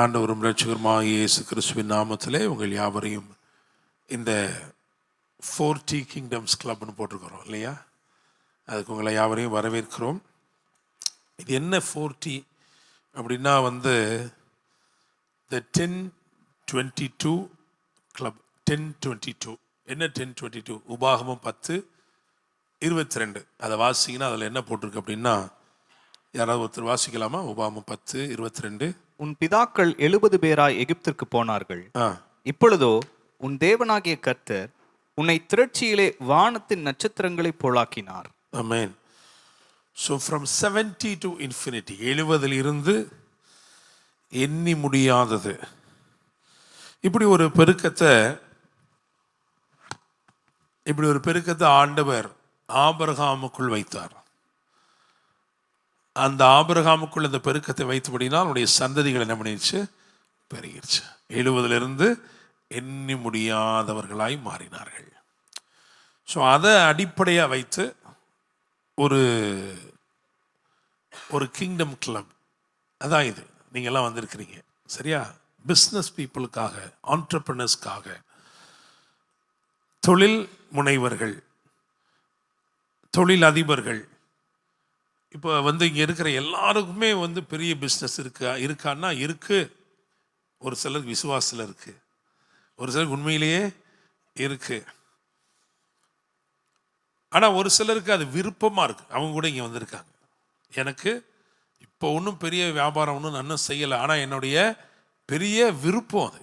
ஆண்டவரும் இரட்சகருமாகிய இயேசு கிறிஸ்துவின் நாமத்திலே உங்கள் யாவரையும் இந்த 40 கிங்டம்ஸ் கிளப்னு போட்டிருக்கிறோம் இல்லையா, அதுக்கு உங்களை யாவரையும் வரவேற்கிறோம். இது என்ன 40 அப்படின்னா the 10-22 கிளப். 10-22 என்ன? 10-22 உபாகமம் 10-22. அதை வாசிங்கன்னா அதில் என்ன போட்டிருக்கு அப்படின்னா, யாராவது ஒருத்தர் வாசிக்கலாமா? உபாகமம் 10-22. உன் பிதாக்கள் 70 பேராய் எகிப்திற்கு போனார்கள். இப்பொழுதோ உன் தேவனாகிய கர்த்தர் உன்னை திரட்சியிலே வானத்தின் நட்சத்திரங்களை போலாக்கினார். ஆமென். So from 70 to infinity, 70 இருந்து எண்ணி முடியாதது, இப்படி ஒரு பெருக்கத்தை ஆண்டவர் ஆபிரகாமுக்குள் வைத்தார். அந்த ஆபிரகாமுக்குள் அந்த பெருக்கத்தை வைத்தபடினால் அவனுடைய சந்ததிகள் என்ன பண்ணிடுச்சு? பெருகிடுச்சு. 70 எண்ணி முடியாதவர்களாய் மாறினார்கள். ஸோ அதை அடிப்படையாக வைத்து ஒரு கிங்டம் கிளப் அதான் இது. நீங்கள்லாம் வந்திருக்கிறீங்க சரியா? பிஸ்னஸ் பீப்புளுக்காக, ஆண்டர்பிரனர்ஸ்க்காக, தொழில் முனைவர்கள், தொழில் அதிபர்கள். இப்போ இங்கே இருக்கிற எல்லாருக்குமே பெரிய பிஸ்னஸ் இருக்கான்னா இருக்கு. ஒரு சிலருக்கு விசுவாசத்தில் இருக்கு, ஒரு சிலருக்கு உண்மையிலேயே இருக்கு. ஆனால் ஒரு சிலருக்கு அது விருப்பமாக இருக்கு. அவங்க கூட இங்கே வந்திருக்காங்க. எனக்கு இப்போ ஒன்றும் பெரிய வியாபாரம் ஒன்றும் நான் இன்னும் செய்யலை, ஆனால் என்னுடைய பெரிய விருப்பம் அது.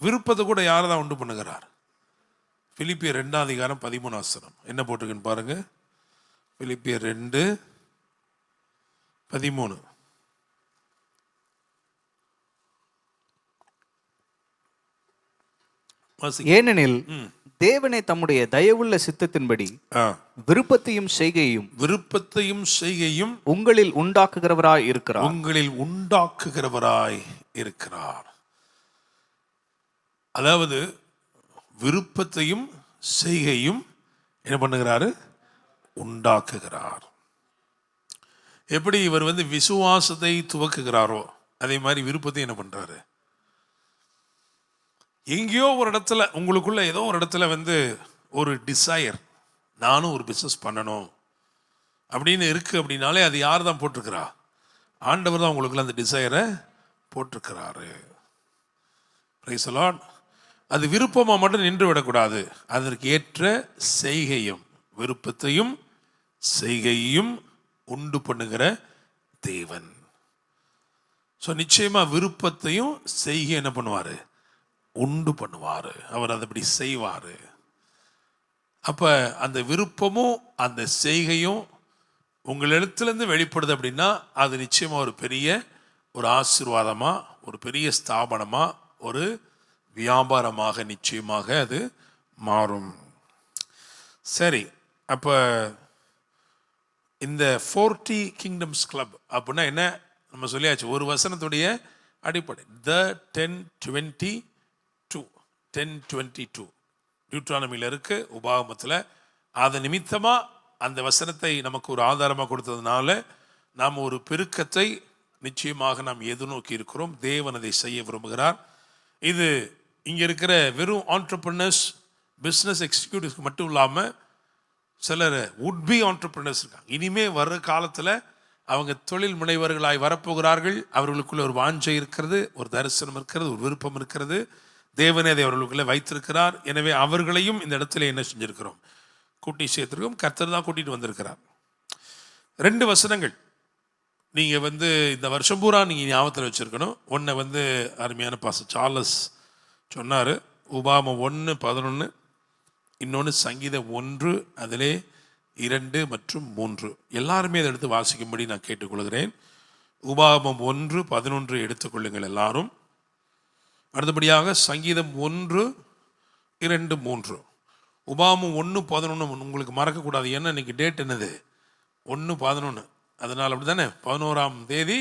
விருப்பத்தை கூட யார் தான் உண்டு பண்ணுகிறார்? பிலிப்பியர் 2:13 என்ன போட்டிருக்குன்னு பாருங்க. பிலிப்பியர் 2:13. ஏனெனில் தேவனே தம்முடைய தயவுள்ள சித்தத்தின்படி விருப்பத்தையும் செய்கையும் உங்களில் உண்டாக்குகிறவராய் இருக்கிறார். அதாவது விருப்பத்தையும் செய்கையும் என்ன பண்ணுகிறாரு? உண்டாக்குகிறார். எப்படி இவர் விசுவாசத்தை துவக்குகிறாரோ அதே மாதிரி விருப்பத்தை என்ன பண்றாரு? எங்கேயோ ஒரு இடத்துல உங்களுக்குள்ள ஏதோ ஒரு இடத்துல ஒரு டிசையர், நானும் ஒரு பிஸ்னஸ் பண்ணணும் அப்படின்னு இருக்கு அப்படின்னாலே அது யார் தான் போட்டிருக்கிறா? ஆண்டவர் தான் உங்களுக்குள்ள அந்த டிசையரை போட்டிருக்கிறாரு. Price the Lord. அது விருப்பமாக மட்டும் நின்று விடக்கூடாது. அதற்கு ஏற்ற செய்கையும் விருப்பத்தையும் செய்கையும் உண்டு பண்ணுகிற தேவன். ஸோ நிச்சயமா விருப்பத்தையும் செய்கை என்ன பண்ணுவார்? உண்டு பண்ணுவார். அவர் அதை அப்படி செய்வார். அப்போ அந்த விருப்பமும் அந்த செய்கையும் உங்களிடத்துலேருந்து வெளிப்படுது அப்படின்னா அது நிச்சயமாக ஒரு ஆசீர்வாதமாக, ஒரு பெரிய ஸ்தாபனமாக, ஒரு வியாபாரமாக நிச்சயமாக அது மாறும். சரி, அப்போ இந்த 40 கிங்டம்ஸ் கிளப் அப்படின்னா என்ன? நம்ம சொல்லியாச்சு. ஒரு வசனத்துடைய அடிப்படை the 10-22 டியூட்ரானமியில் இருக்கு, உபாகமத்தில். அது நிமித்தமாக அந்த வசனத்தை நமக்கு ஒரு ஆதாரமாக கொடுத்ததுனால நாம் ஒரு பெருக்கத்தை நிச்சயமாக நாம் எதிர்நோக்கி இருக்கிறோம். தேவன் அதை செய்ய விரும்புகிறார். இது இங்கே இருக்கிற வெறும் ஆண்டர்பிரினர்ஸ், பிஸ்னஸ் எக்ஸிக்யூட்டிவ்ஸ்க்கு மட்டும் இல்லாமல் சிலர் வுட் பி ஆண்டர்பிரினர்ஸ் இருக்காங்க. இனிமே வர்ற காலத்தில் அவங்க தொழில் முனைவர்களாய் வரப்போகிறார்கள். அவர்களுக்குள்ள ஒரு வாஞ்சை இருக்கிறது, ஒரு தரிசனம் இருக்கிறது, ஒரு விருப்பம் இருக்கிறது. தேவனே அதை அவர்களுக்குள்ளே வைத்திருக்கிறார். எனவே அவர்களையும் இந்த இடத்துல என்ன செஞ்சிருக்கிறோம்? கூட்டி சேர்த்திருக்கோம். கர்த்தர் தான் கூட்டிகிட்டு வந்திருக்கிறார். 2 வசனங்கள் நீங்கள் இந்த வருஷம் பூரா நீங்கள் ஞாபகத்தில் வச்சுருக்கணும். ஒன்று அருமையான பாஸ்டர் சார்லஸ் சொன்னார், உபாகமம் 1:11. இன்னொன்று சங்கீதம் 1 அதிலே 2 மற்றும் 3. எல்லாருமே அதை எடுத்து வாசிக்கும்படி நான் கேட்டுக்கொள்கிறேன். உபாகமம் 1:11 எடுத்துக்கொள்ளுங்கள் எல்லாரும். அடுத்தபடியாக சங்கீதம் 1, 2, 3. உபாகமம் 1:11 உங்களுக்கு மறக்கக்கூடாது. ஏன்னா இன்னைக்கு டேட் என்னது? 1:11. அதனால் அப்படி தானே, 11ஆம் தேதி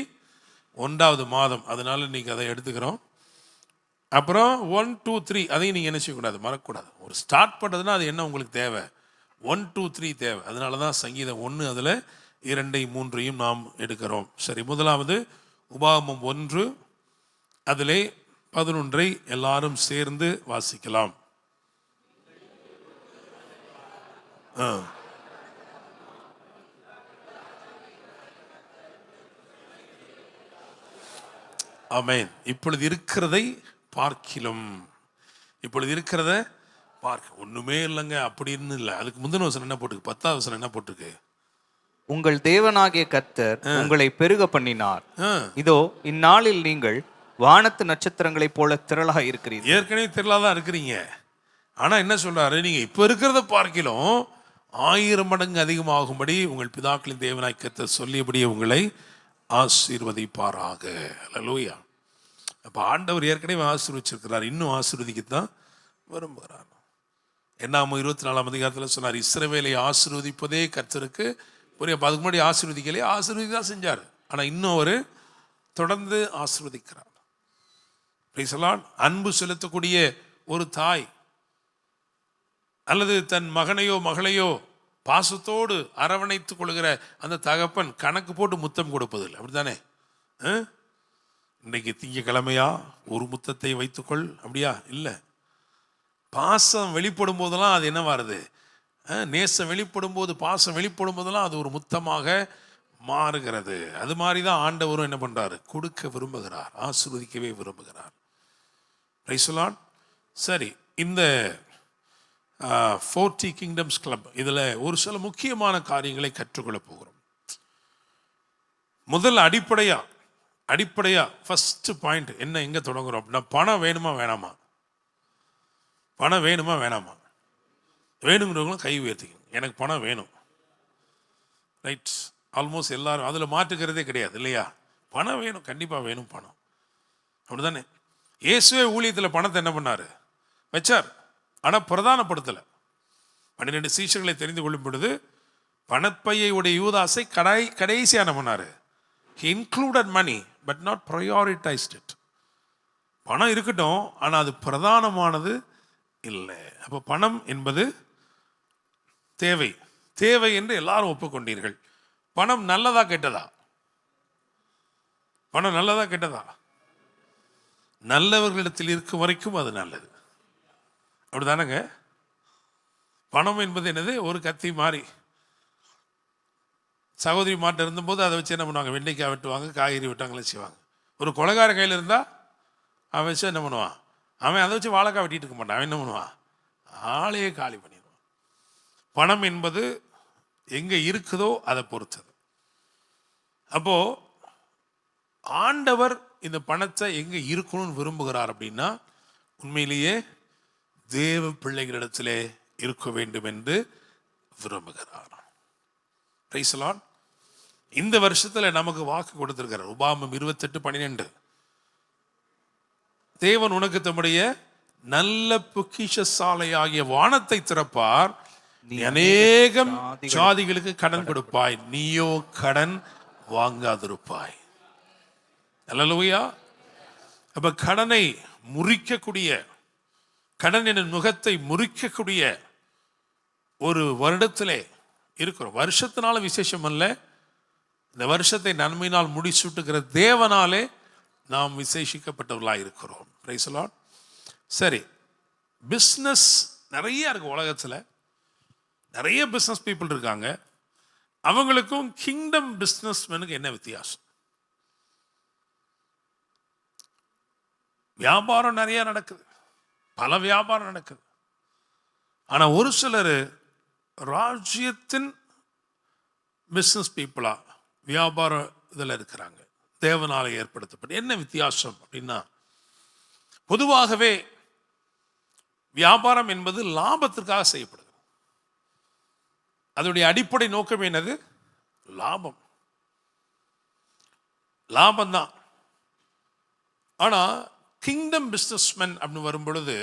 1வது மாதம். அதனால் இன்றைக்கி அதை எடுத்துக்கிறோம். அப்புறம் 1, 2, 3 அதையும் நீங்கள் என்ன செய்யக்கூடாது, மறக்கக்கூடாது. ஒரு ஸ்டார்ட் பண்ணுறதுன்னா அது என்ன உங்களுக்கு தேவை? 1, 2, 3 தேவை. அதனால தான் சங்கீதம் 1 அதில் 2, 3 நாம் எடுக்கிறோம். சரி, முதலாவது உபாகமம் 1 அதிலே 11 எல்லாரும் சேர்ந்து வாசிக்கலாம். ஆமென். இப்பொழுது இருக்கிறதை பார்க்கிலும், இப்பொழுது இருக்கிறத பார்க்க ஒண்ணுமே இல்லைங்க அப்படின்னு இல்லை. அதுக்கு முந்தின வசனம் என்ன போட்டிருக்கு? 10வது வசனம் என்ன போட்டிருக்கு? உங்கள் தேவனாகிய கர்த்தர் உங்களை பெருக பண்ணினார். இதோ இந்நாளில் நீங்கள் வானத்து நட்சத்திரங்களைப் போல திரளாக இருக்கிறீர்கள். ஏற்கனவே திரளாதான் இருக்கிறீங்க. ஆனா என்ன சொல்றாரு? நீங்க இப்ப இருக்கிறத பார்க்கிலும் 1000 மடங்கு அதிகமாகும்படி உங்கள் பிதாக்களின் தேவனாகிய கர்த்தர் சொல்லியபடியே உங்களை ஆசீர்வதிப்பாராக. அல்லேலூயா. அப்ப ஆண்டவர் ஏற்கனவே ஆசீர்வதிச்சிருக்கிறார், இன்னும் ஆசீர்வதிக்கத்தான் விரும்புகிறார். என்னாமோ 24ஆம் அதிகாரத்தில் சொன்னார், இஸ்ரவேலை ஆசீர்வதிப்பதே கர்த்தருக்கு புரிய. அதுக்கு முன்னாடி ஆசீர்வதிக்கலையே, ஆசீர்வதி தான் செஞ்சார். ஆனா இன்னும் அவர் தொடர்ந்து ஆசீர்வதிக்கிறார். அன்பு செலுத்தக்கூடிய ஒரு தாய் அல்லது தன் மகனையோ மகளையோ பாசத்தோடு அரவணைத்துக் கொள்கிற அந்த தகப்பன் கணக்கு போட்டு முத்தம் கொடுப்பதில்லை. அப்படித்தானே? இன்னைக்கு திங்கக்கிழமையா ஒரு முத்தத்தை வைத்துக்கொள், அப்படியா? இல்லை. பாசம் வெளிப்படும் போதெல்லாம் அது என்ன வருது? நேசம் வெளிப்படும் போது, பாசம் வெளிப்படும் போதெல்லாம் அது ஒரு முத்தமாக மாறுகிறது. அது மாதிரி தான் ஆண்டவரும் என்ன பண்றாரு? கொடுக்க விரும்புகிறார், ஆசீர்வதிக்கவே விரும்புகிறார். Price the Lord. சரி, இந்த 40 கிங்டம்ஸ் கிளப் இதில் ஒரு சில முக்கியமான காரியங்களை கற்றுக்கொள்ள போகிறோம். முதல் அடிப்படையா ஃபர்ஸ்ட் பாயிண்ட் என்ன, எங்க தொடங்குறோம் அப்படின்னா, பணம் வேணுமா வேணாமா? பணம் வேணுமா வேணாமா? வேணுங்கிறவங்களும் கை உயர்த்திக்கணும். எனக்கு பணம் வேணும். ரைட். ஆல்மோஸ்ட் எல்லாரும் அதில் மாற்றுக்கிறதே கிடையாது இல்லையா? பணம் வேணும், கண்டிப்பாக வேணும் பணம். அப்படிதானே? இயேசுவே ஊழியத்தில் பணத்தை என்ன பண்ணார்? வச்சார். ஆனால் பிரதானப்படுத்தலை. 12 சீஷர்களை தெரிந்து கொள்ளும் பொழுது பணப்பையை உடைய யூதாசை கடைசியாக என்ன பண்ணார்? He included money but not prioritized it. பணம் இருக்கட்டும், ஆனால் அது பிரதானமானது இல்லை. அப்போ பணம் என்பது தேவை என்று எல்லாரும் ஒப்புக்கொண்டீர்கள். பணம் நல்லதா கெட்டதா? பணம் நல்லதா கெட்டதா? நல்லவர்களிடத்தில் இருக்கும் வரைக்கும் அது நல்லது. அப்படிதானங்க? பணம் என்பது என்னது? ஒரு கத்தி மாதிரி. சகோதரி மாட்ட இருந்தபோது அதை வச்சு என்ன பண்ணுவாங்க? வெண்டைக்காய் வெட்டுவாங்க, காய்கறி வெட்டாங்களே செய்வாங்க. ஒரு கொலைகார கையில் இருந்தால் அவன் வச்சு என்ன பண்ணுவான்? அவன் அதை வச்சு வாழைக்காய் வெட்டிட்டு இருக்க மாட்டான். அவன் என்ன பண்ணுவான்? ஆளையே காலி பண்ணிடுவான். பணம் என்பது எங்கே இருக்குதோ அதை பொறுத்தது. அப்போ ஆண்டவர் இந்த பணத்தை எங்கே இருக்கணும்னு விரும்புகிறார் அப்படின்னா, உண்மையிலேயே தேவ பிள்ளைகளிடத்திலே இருக்க வேண்டும் என்று விரும்புகிறார். Price the Lord. இந்த வருஷத்தில் நமக்கு வாக்கு கொடுத்திருக்கிறார். உபாகமம் 28:12. தேவன் உனக்கு தம்முடைய நல்ல பொக்கிஷ சாலையாகிய வானத்தை திறப்பார், நீ அநேகம் ஜாதிகளுக்கு கடன் கொடுப்பாய், நீயோ கடன் வாங்காதிருப்பாய். அல்லேலூயா. அப்ப கடனை முறிக்கக்கூடிய, கடன் என்ற நுகத்தை முறிக்கக்கூடிய ஒரு வருடத்திலே இருக்கிறோம். வருஷத்தினால விசேஷம் அல்ல, இந்த வருஷத்தை நன்மையினால் முடிசூட்டுகிற தேவனாலே நாம் விசேஷிக்கப்பட்டவர்களாக இருக்கிறோம். Price the Lord. சரி, பிஸ்னஸ் நிறைய இருக்கு உலகத்தில். நிறைய பிஸ்னஸ் பீப்புள் இருக்காங்க. அவங்களுக்கும் கிங்டம் பிஸ்னஸ்மேனுக்கு என்ன வித்தியாசம்? வியாபாரம் நிறைய நடக்குது, பல வியாபாரம் நடக்குது. ஆனால் ஒரு சிலர் ராஜ்யத்தின் பிஸ்னஸ் பீப்புளா வியாபார இதில் இருக்கிறாங்க, தேவனால ஏற்படுத்தப்பட்ட. என்ன வித்தியாசம் அப்படின்னா, பொதுவாகவே வியாபாரம் என்பது லாபத்திற்காக செய்யப்படுது. அதனுடைய அடிப்படை நோக்கம் என்னது? லாபம். லாபம்தான். ஆனா கிங்டம் பிஸ்னஸ்மேன் அப்படின்னு வரும் பொழுது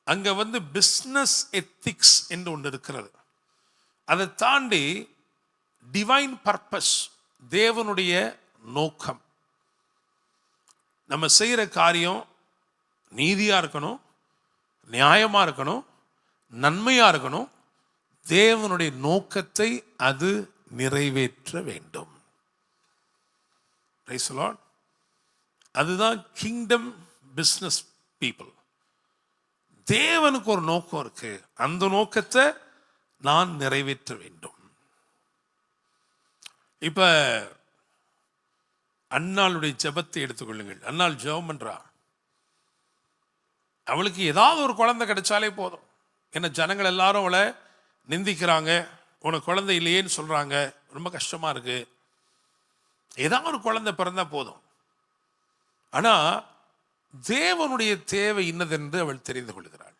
அங்க பிஸ்னஸ் எத்திக்ஸ் என்று ஒன்று இருக்கிறது. அதை தாண்டி டிவைன் பர்பஸ், தேவனுடைய நோக்கம். நம்ம செய்கிற காரியம் நீதியா இருக்கணும், நியாயமா இருக்கணும், நன்மையா இருக்கணும், தேவனுடைய நோக்கத்தை அது நிறைவேற்ற வேண்டும். Praise the Lord. அதுதான் கிங்டம் பிஸ்னஸ் பீப்புள். தேவனுக்கு ஒரு நோக்கம் இருக்கு, அந்த நோக்கத்தை நான் நிறைவேற்ற வேண்டும். இப்ப அன்னாளுடைய ஜெபத்தை எடுத்துக்கொள்ளுங்கள். அன்னாள் ஜெபம் பண்றா. அவளுக்கு ஏதாவது ஒரு குழந்தை கிடைச்சாலே போதும். ஏன்னா ஜனங்கள் எல்லாரும் அவளை நிந்திக்கிறாங்க, உனக்கு குழந்தை இல்லையேன்னு சொல்றாங்க, ரொம்ப கஷ்டமா இருக்கு, ஏதாவது ஒரு குழந்தை பிறந்தா போதும். ஆனா தேவனுடைய தேவை இன்னதென்று அவள் தெரிந்து கொள்கிறாள்.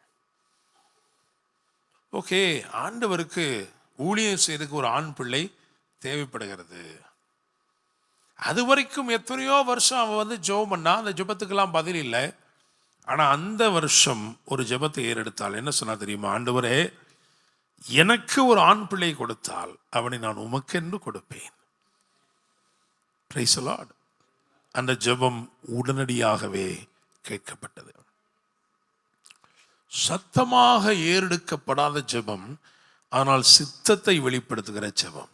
ஓகே, ஆண்டவருக்கு ஊழியம் செய்யறதுக்கு ஒரு ஆண் பிள்ளை தேவைப்படுகிறது. அது வரைக்கும் எத்தனையோ வருஷம் அவன் வந்து ஜெபம் பண்ணா, அந்த ஜெபத்துக்கெல்லாம் பதில் இல்லை. ஆனா அந்த வருஷம் ஒரு ஜெபத்தை ஏறெடுத்தாள். என்ன சொன்னா தெரியுமா? ஆண்டவரே, எனக்கு ஒரு ஆண் பிள்ளை கொடுத்தால் அவனை நான் உமக்கென்று கொடுப்பேன். Praise the Lord. அந்த ஜெபம் உடனடியாகவே கேட்கப்பட்டது. சத்தமாக ஏறெடுக்கப்படாத ஜெபம், ஆனால் சித்தத்தை வெளிப்படுத்துகிற ஜெபம்.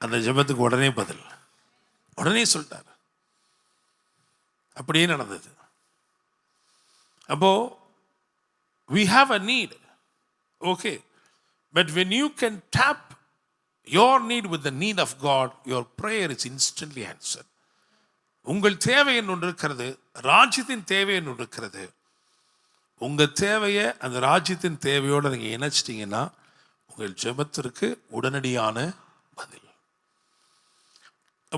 அந்த ஜெபத்துக்கு உடனே பதில், உடனே சொல்லிட்டார். அப்படியே நடந்தது. அப்போ we have a need, okay, but when you can tap your need with the need of God, your prayer is instantly answered. உங்கள் தேவை என்று ஒன்று இருக்கிறது, ராஜ்யத்தின் தேவை என்று ஒன்று இருக்கிறது. உங்க தேவையை அந்த ராஜ்யத்தின் தேவையோடு நீங்க இணைச்சிட்டீங்கன்னா உங்கள் ஜெபத்திற்கு உடனடியான பதில்.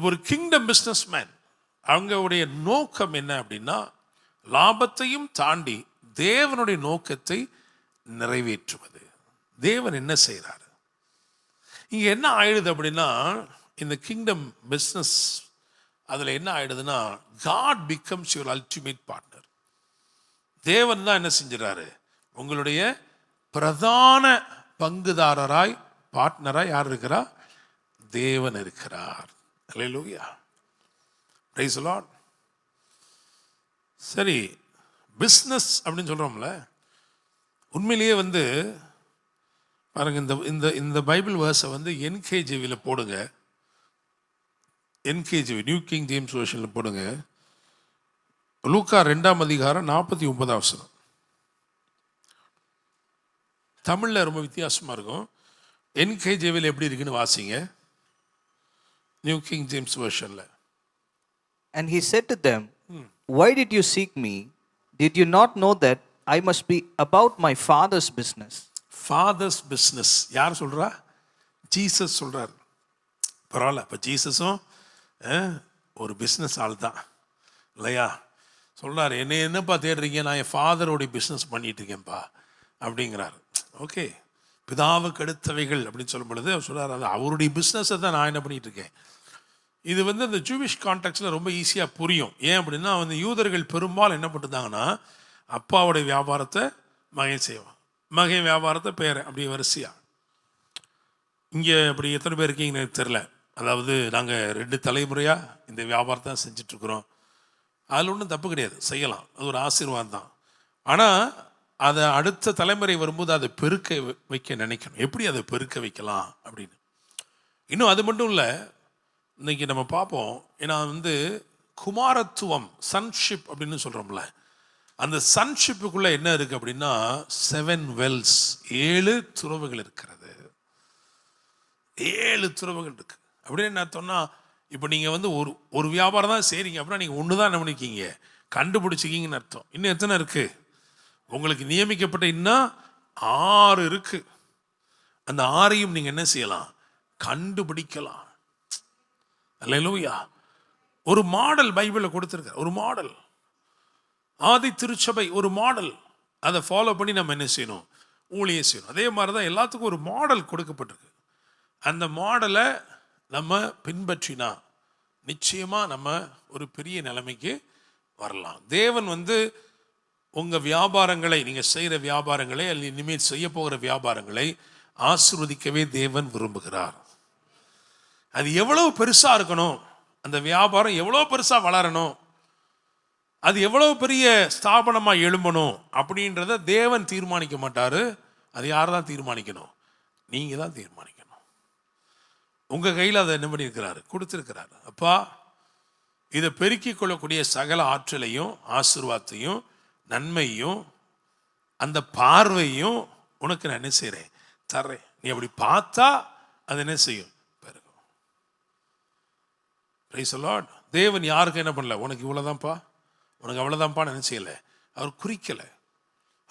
ஒரு கிங்டம் பிஸ்னஸ் மேன், அவங்களுடைய நோக்கம் என்ன அப்படின்னா, லாபத்தையும் தாண்டி தேவனுடைய நோக்கத்தை நிறைவேற்றுவது. தேவன் என்ன செய்கிறார் இங்க? என்ன ஆயிடுது அப்படின்னா, இந்த கிங்டம் பிஸ்னஸ் அதில் என்ன ஆயிடுதுன்னா, God becomes your ultimate partner. தேவன் தான் என்ன செஞ்சிடறாரு? உங்களுடைய பிரதான பங்குதாரராய், பார்ட்னராய் யார் இருக்கிறா? தேவன் இருக்கிறார். அல்லேலூயா, பிரைஸ் தி லார்ட். சரி, பிஸ்னஸ் அப்படின்னு சொல்றோம்ல, உண்மையிலேயே வந்து பாருங்க, இந்த இந்த பைபிள் வேர்ஸை வந்து என்கேஜிவியில் போடுங்க. என்கேஜிவி, நியூ கிங் ஜேம்ஸ் வெர்ஷனில் போடுங்க. லூக்கா 2:49. தமிழில் ரொம்ப வித்தியாசமாக இருக்கும். என்கேஜிவியில் எப்படி இருக்குன்னு வாசிங்க, நியூ கிங் ஜேம்ஸ் வெர்ஷனில். And he said to them, why did you seek me? Did you not know that I must be about my father's business? Father's business யார் சொல்கிறா? ஜீசஸ் சொல்கிறார். பரவாயில்ல, இப்போ ஜீசஸும் ஒரு பிஸ்னஸ் ஆள் தான் இல்லையா? சொல்கிறார், என்னப்பா தேடுறீங்க? நான் என் ஃபாதரோடைய பிஸ்னஸ் பண்ணிட்டு இருக்கேன்ப்பா அப்படிங்கிறார். ஓகே, பிதாவுக்கு அடுத்தவைகள் அப்படின்னு சொல்லும் பொழுது அவர் சொல்கிறார், அது அவருடைய பிஸ்னஸை தான் நான் என்ன பண்ணிட்டு இருக்கேன். இது வந்து அந்த ஜூவிஷ் கான்டெக்ட்ஸில் ரொம்ப ஈஸியாக புரியும். ஏன் அப்படின்னா, வந்து யூதர்கள் பெரும்பாலும் என்ன பண்ணிருந்தாங்கன்னா, அப்பாவுடைய வியாபாரத்தை மகன் செய்வான், மகன் வியாபாரத்தை பேர், அப்படி வரிசையா. இங்கே அப்படி எத்தனை பேர் இருக்கீங்கன்னு எனக்கு தெரில. அதாவது நாங்கள் 2 தலைமுறையாக இந்த வியாபாரத்தை தான் செஞ்சிட்ருக்குறோம். அதில் ஒன்றும் தப்பு கிடையாது, செய்யலாம், அது ஒரு ஆசீர்வாதம் தான். ஆனால் அதை அடுத்த தலைமுறை வரும்போது அதை பெருக்க வைக்க நினைக்கணும். எப்படி அதை பெருக்க வைக்கலாம் அப்படின்னு. இன்னும் அது மட்டும் இல்லை, இன்னைக்கு நம்ம பார்ப்போம். ஏன்னா வந்து குமாரத்துவம், சன்ஷிப் அப்படின்னு சொல்கிறோம்ல, அந்த சன்ஷிப்புக்குள்ளே என்ன இருக்குது அப்படின்னா 7 wells, 7 துறவுகள் இருக்கிறது. 7 துறவுகள் இருக்கு. அப்படின்னு என்ன அர்த்தம்னா, இப்போ நீங்கள் வந்து ஒரு வியாபாரம் தான் செய்கிறீங்க அப்படின்னா நீங்கள் ஒன்று தான் என்ன பண்ணிக்கிங்க, கண்டுபிடிச்சிக்கிங்கன்னு அர்த்தம். இன்னும் எத்தனை இருக்குது உங்களுக்கு நியமிக்கப்பட்ட? இன்னும் 6 இருக்கு. அந்த 6ஐயும் நீங்கள் என்ன செய்யலாம்? கண்டுபிடிக்கலாம். அல்லேலூயா. ஒரு மாடல் பைபிளில் கொடுத்துருக்க, ஒரு மாடல். ஆதி திருச்சபை ஒரு மாடல், அதை ஃபாலோ பண்ணி நம்ம என்ன செய்யணும்? ஊழியம் செய்யணும். அதே மாதிரி தான் எல்லாத்துக்கும் ஒரு மாடல் கொடுக்கப்பட்டிருக்கு. அந்த மாடலை நம்ம பின்பற்றினா நிச்சயமாக நம்ம ஒரு பெரிய நிலைமைக்கு வரலாம். தேவன் வந்து உங்கள் வியாபாரங்களை, நீங்கள் செய்கிற வியாபாரங்களை அல்லது இனிமேல் செய்ய போகிற வியாபாரங்களை ஆசீர்வதிக்கவே தேவன் விரும்புகிறார். அது எவ்வளவு பெருசாக இருக்கணும், அந்த வியாபாரம் எவ்வளோ பெருசாக வளரணும், அது எவ்வளவு பெரிய ஸ்தாபனமாக எழும்பணும் அப்படின்றத தேவன் தீர்மானிக்க மாட்டார். அது யார் தான் தீர்மானிக்கணும்? நீங்கள் தான் தீர்மானிக்கணும். உங்கள் கையில் அதை என்ன பண்ணியிருக்கிறாரு? கொடுத்துருக்கிறாரு. அப்பா, இதை பெருக்கிக் கொள்ளக்கூடிய சகல ஆற்றலையும் ஆசீர்வாதத்தையும் நன்மையும் அந்த பார்வையும் உனக்கு நான் என்ன செய்கிறேன், தர்றேன். நீ அப்படி பார்த்தா அது என்ன செய்யும், பெருகும். Price the Lord. தேவன் யாருக்கு என்ன பண்ணல, உனக்கு இவ்வளோதான்ப்பா, உனக்கு அவ்வளோதான்ப்பா என்ன செய்யலை, அவர் குறிக்கலை.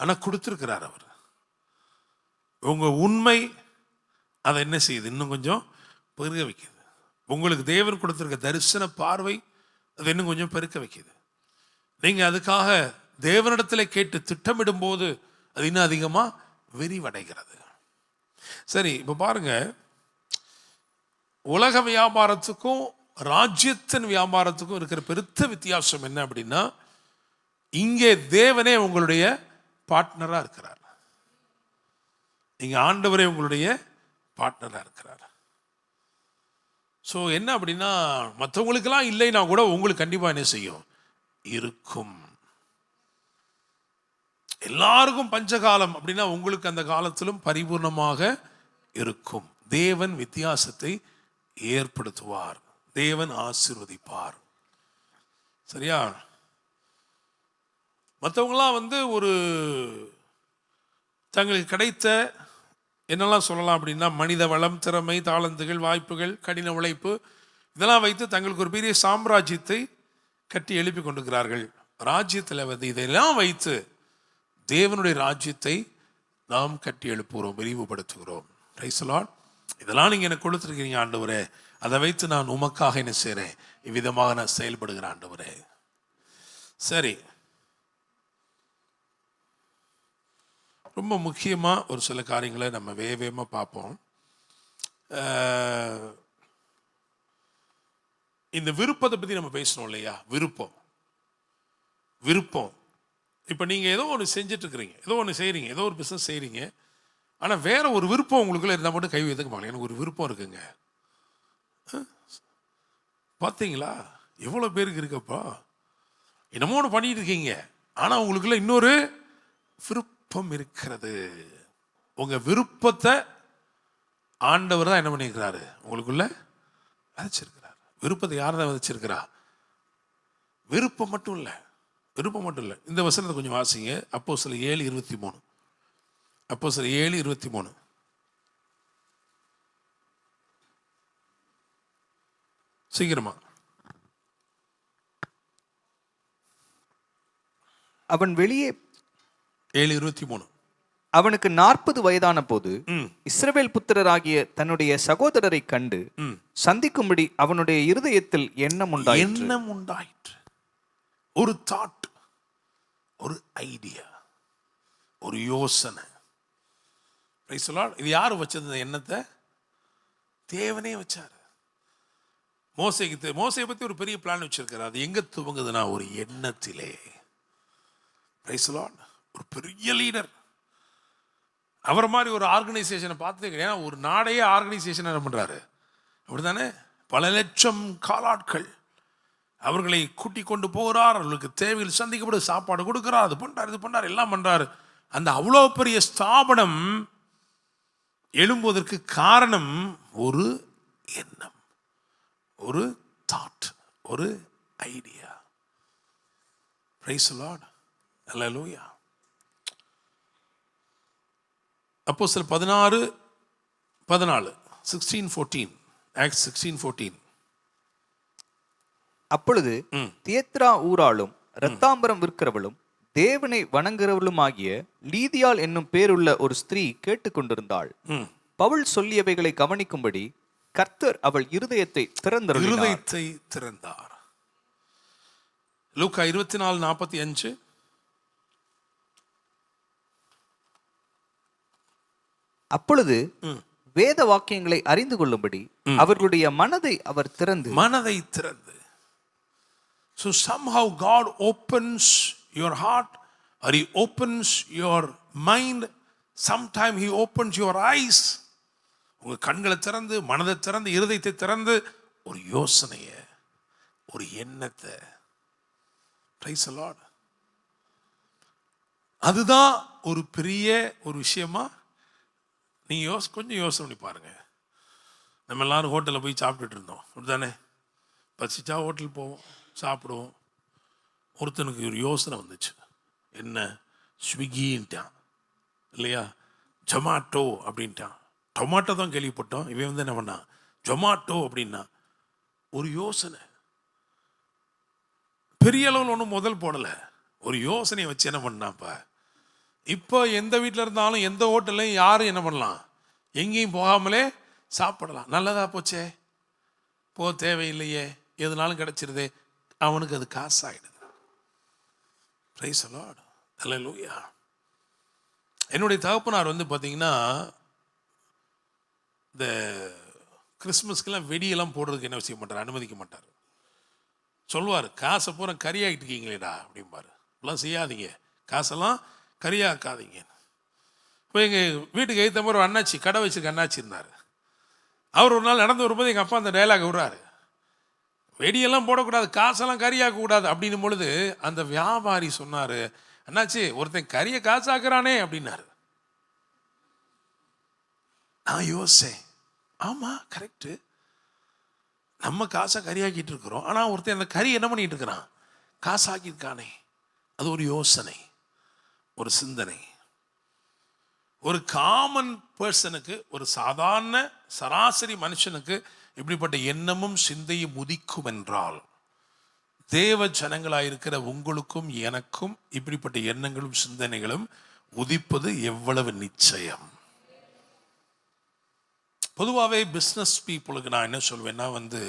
ஆனால் கொடுத்துருக்கிறார் அவர். உங்கள் உண்மை அதை என்ன செய்யுது, இன்னும் கொஞ்சம் பெருக வைக்குது. உங்களுக்கு தேவன் கொடுத்துருக்க தரிசன பார்வை அது இன்னும் கொஞ்சம் பெருக்க வைக்குது. நீங்கள் அதுக்காக தேவனிடத்தில் கேட்டு திட்டமிடும் போது அது இன்னும் அதிகமாக விரிவடைகிறது. சரி, இப்போ பாருங்க, உலக வியாபாரத்துக்கும் ராஜ்யத்தின் வியாபாரத்துக்கும் இருக்கிற பெருத்த வித்தியாசம் என்ன அப்படின்னா, இங்கே தேவனே உங்களுடைய பார்ட்னராக இருக்கிறார். இங்கே ஆண்டவரே உங்களுடைய பார்ட்னராக இருக்கிறார். ஸோ என்ன அப்படின்னா, மற்றவங்களுக்கெல்லாம் இல்லைன்னா கூட உங்களுக்கு கண்டிப்பாக என்ன செய்யும், இருக்கும். எல்லாருக்கும் பஞ்சகாலம் அப்படின்னா உங்களுக்கு அந்த காலத்திலும் பரிபூர்ணமாக இருக்கும். தேவன் வித்தியாசத்தை ஏற்படுத்துவார், தேவன் ஆசீர்வதிப்பார். சரியா? மற்றவங்களாம் ஒரு தங்களுக்கு கிடைத்த என்னெல்லாம் சொல்லலாம் அப்படின்னா, மனித வளம், திறமை, தாளந்துகள், வாய்ப்புகள், கடின உழைப்பு, இதெல்லாம் வைத்து தங்களுக்கு ஒரு பெரிய சாம்ராஜ்யத்தை கட்டி எழுப்பி கொண்டிருக்கிறார்கள். ராஜ்யத்தில் இதெல்லாம் வைத்து தேவனுடைய ராஜ்யத்தை நாம் கட்டி எழுப்புகிறோம், விரிவுபடுத்துகிறோம். Price the Lord. இதெல்லாம் நீங்கள் எனக்கு கொடுத்துருக்கீங்க ஆண்டவரே, அதை வைத்து நான் உமக்காக என்ன செய்கிறேன், இவ்விதமாக நான் செயல்படுகிறேன் ஆண்டவரே. சரி, ரொம்ப முக்கியமாக ஒரு சில காரியங்களை நம்ம வேகமாக பார்ப்போம். இந்த விருப்பத்தை பற்றி நம்ம பேசணும் இல்லையா? விருப்பம். இப்போ நீங்கள் ஏதோ ஒன்று செஞ்சிட்ருக்கிறீங்க, ஏதோ ஒன்று செய்கிறீங்க, ஏதோ ஒரு பிஸ்னஸ் செய்கிறீங்க, ஆனால் வேற ஒரு விருப்பம் உங்களுக்குள்ளே இருந்தால் மட்டும் கை வைத்துக்க மாட்டேங்க. எனக்கு ஒரு விருப்பம் இருக்குங்க. பார்த்தீங்களா எவ்வளோ பேருக்கு இருக்கப்பா? என்னமோ ஒன்று பண்ணிட்டு இருக்கீங்க, ஆனால் உங்களுக்குள்ள இன்னொரு விருப்பம் இருக்கிறது. உங்கள் விருப்பத்தை ஆண்டவர் தான் என்ன பண்ணியிருக்கிறாரு, உங்களுக்குள்ள விதைச்சிருக்கிறார். விருப்பத்தை யார் தான் விதைச்சிருக்கிறா? விருப்பம் மட்டும் இல்லை. இந்த வசனத்தை கொஞ்சம் வாசிங்க. அப்போஸ்தலர் 7:23. அப்போஸ்தலர் 7:23. சீக்கிரமா. அவன் வெளியே 7:23. அவனுக்கு 40 வயதான போது இஸ்ரவேல் புத்திரராகிய தன்னுடைய சகோதரரை கண்டு சந்திக்கும்படி அவனுடைய இருதயத்தில் எண்ணம் உண்டாயிற்று. ஒரு தாட், ஒரு ஐடியா, ஒரு யோசனை. இது யாரு வச்சது எண்ணத்தை? தேவனே வச்சாரு. மோசையை பத்தி ஒரு பெரிய பிளான் வச்சிருக்காரு. அது எங்க துவங்குதுன்னா ஒரு எண்ணத்திலே. ஒரு பெரிய லீடர். அவரை மாதிரி ஒரு ஆர்கனைசேஷனை பார்த்து, ஒரு நாடையே ஆர்கனைசேஷன் என்ன பண்றாரு அப்படித்தானே? பல லட்சம் காலாட்கள் அவர்களை கூட்டி கொண்டு போகிறார். அவர்களுக்கு தேவையில் சந்திக்கப்படும், சாப்பாடு கொடுக்கிறார், அது பண்றாரு, இது பண்றாரு, எல்லாம் பண்றாரு. அந்த அவ்வளோ பெரிய ஸ்தாபனம் எழும்புவதற்கு காரணம் ஒரு எண்ணம், ஒரு தாட், ஒரு idea. Praise the Lord. Hallelujah. அப்போஸ்தலர் 16:14 16:14 ஆக்ட்ஸ் 16:14. அப்பொழுது தியத்ரா ஊராளும் இரத்தாம்பரம் விற்கிறவளும் தேவனை வணங்குறவளுமாகிய லீதியாள் என்னும் பேருள்ள ஒரு ஸ்திரீ கேட்டுக்கொண்டிருந்தாள். பவுல் சொல்லியவைகளை கவனிக்கும்படி கர்த்தர் அவள் இருதயத்தை திறந்தார். லூக்கா 24:45. அப்பொழுது வேத வாக்கியங்களை அறிந்து கொள்ளும்படி அவர்களுடைய மனதை அவர் திறந்து. So somehow God opens your heart, or He opens your mind. Sometime He opens your eyes. உங்க கண்களை திறந்து, மனதை திறந்து, இருதயத்தை திறந்து ஒரு யோசனையை, ஒரு எண்ணத்தை. Praise the Lord. அதுதான் ஒரு பெரிய ஒரு விஷயமா. நீங்க கொஞ்சம் யோசனை பண்ணி பாருங்க. நம்ம எல்லாரும் ஹோட்டலில் போய் சாப்பிட்டுட்டு இருந்தோம் அப்படித்தானே? பசிச்சா ஹோட்டல் போவோம், சாப்பிடுவோம். ஒருத்தனுக்கு ஒரு யோசனை வந்துச்சு. என்ன? ஸ்விக்கின்ட்டான் இல்லையா, ஜொமாட்டோ அப்படின்ட்டான். டொமாட்டோ தான் கேள்விப்பட்டோம். இவன் வந்து என்ன பண்ணான்? ஜொமாட்டோ அப்படின்னா. ஒரு யோசனை, பெரிய அளவில் ஒன்றும் முதல் போடலை, ஒரு யோசனையை வச்சு என்ன பண்ணாப்பா. இப்போ எந்த வீட்டில் இருந்தாலும் எந்த ஹோட்டல்லையும் யாரும் என்ன பண்ணலாம், எங்கேயும் போகாமலே சாப்பிடலாம். நல்லதா போச்சே, தேவையில்லையே, எதுனாலும் கிடைச்சிருதே. அவனுக்கு அது காசாயிடுது. பிரைஸ் தி லார்ட், ஹல்லேலூயா. என்னுடைய தகப்பனார் வந்து பார்த்தீங்கன்னா, இந்த கிறிஸ்மஸ்க்கெல்லாம் வெடியெல்லாம் போடுறதுக்கு என்ன செய்ய மாட்டார், அனுமதிக்க மாட்டார். சொல்லுவார், காசை பூரா கறியாகிட்டு இருக்கீங்களேடா அப்படிம்பார். இப்பெல்லாம் செய்யாதீங்க, காசெல்லாம் கறியாக்காதீங்க. இப்போ எங்கள் வீட்டுக்கு எதிர்த்த மாதிரி ஒரு அண்ணாச்சி, கடை வச்சுருக்க அண்ணாச்சி இருந்தார். அவர் ஒரு நாள் நடந்து வரும்போது எங்கள் அப்பா அந்த டைலாக் விடுறாரு, வெடியெல்லாம் போடக்கூடாது, காசெல்லாம் கறியாக்கக்கூடாது அப்படின்னும் பொழுது அந்த வியாபாரி சொன்னார், அண்ணாச்சி ஒருத்தன் கறியை காசாக்குறானே அப்படின்னாரு. நான் யோசிச்சேன், ஆமாம் கரெக்டு, நம்ம காசை கறியாக்கிட்டு இருக்கிறோம், ஆனால் ஒருத்தன் அந்த கறி என்ன பண்ணிட்டு இருக்கிறான், காசாக்கியிருக்கானே. அது ஒரு யோசனை, ஒரு சிந்தனை. ஒரு காமன் பர்சனுக்கு, ஒரு சாதாரண சராசரி மனுஷனுக்கு இப்படிப்பட்ட எண்ணமும் சிந்தையும் உதிக்கும் என்றால், தேவ ஜனங்களாயிருக்கிற உங்களுக்கும் எனக்கும் இப்படிப்பட்ட எண்ணங்களும் சிந்தனைகளும் உதிப்பது எவ்வளவு நிச்சயம். பொதுவாகவே பிஸ்னஸ் பீப்புளுக்கு நான் என்ன சொல்வேன்னா வந்து,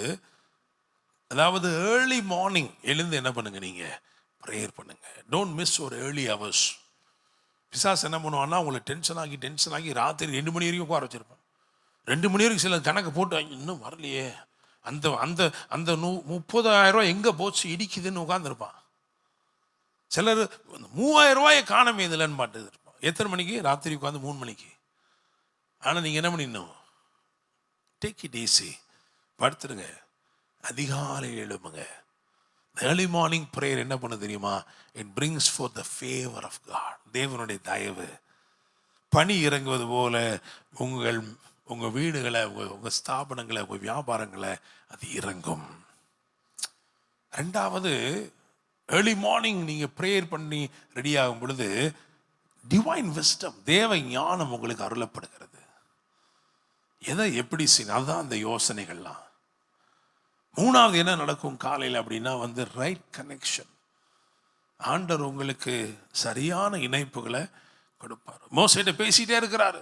அதாவது ஏர்லி மார்னிங் எழுந்து என்ன பண்ணுங்க, நீங்கள் ப்ரேயர் பண்ணுங்க. டோன்ட் மிஸ் ஒரு ஏர்லி ஹவர்ஸ். பிசாசு என்ன பண்ணுவான்னா, உங்களை டென்ஷன் ஆகி ராத்திரி 2 மணி வரைக்கும் உட்கார வச்சிருப்பேன். 2 மணி வரைக்கும் சில கணக்கு போட்டு, இன்னும் வரலையே, அந்த அந்த அந்த 30,000 ரூபாய் எங்கே போச்சு இடிக்குதுன்னு உட்காந்துருப்பான். சிலர் 3,000 ரூபாயை காணமே இதில்ன்னு பாட்டு இருப்பான். எத்தனை மணிக்கு? ராத்திரி உட்காந்து 3 மணிக்கு. ஆனால் நீங்கள் என்ன பண்ணிடணும், டேக் இட் ஈஸி, படுத்துடுங்க, அதிகாலை எழுப்புங்க. ஏர்லி மார்னிங் ப்ரேயர் என்ன பண்ண தெரியுமா? It brings for the favour of God. தேவனுடைய தயவு பனி இறங்குவது போல உங்கள் வீடுகளை, உங்கள் ஸ்தாபனங்களை, உங்கள் வியாபாரங்களை அது இறங்கும். ரெண்டாவது, ஏர்லி மார்னிங் நீங்கள் ப்ரேயர் பண்ணி ரெடி ஆகும் பொழுது டிவைன் விஸ்டம், தேவ ஞானம் உங்களுக்கு அருளப்படுகிறது. எதை எப்படி செய்யணும், அதுதான் அந்த யோசனைகள்லாம். மூணாவது என்ன நடக்கும் காலையில் அப்படின்னா வந்து ரைட் கனெக்ஷன். ஆண்டவர் உங்களுக்கு சரியான இணைப்புகளை கொடுப்பார். மோசேட்ட பேசிகிட்டே இருக்கிறாரு.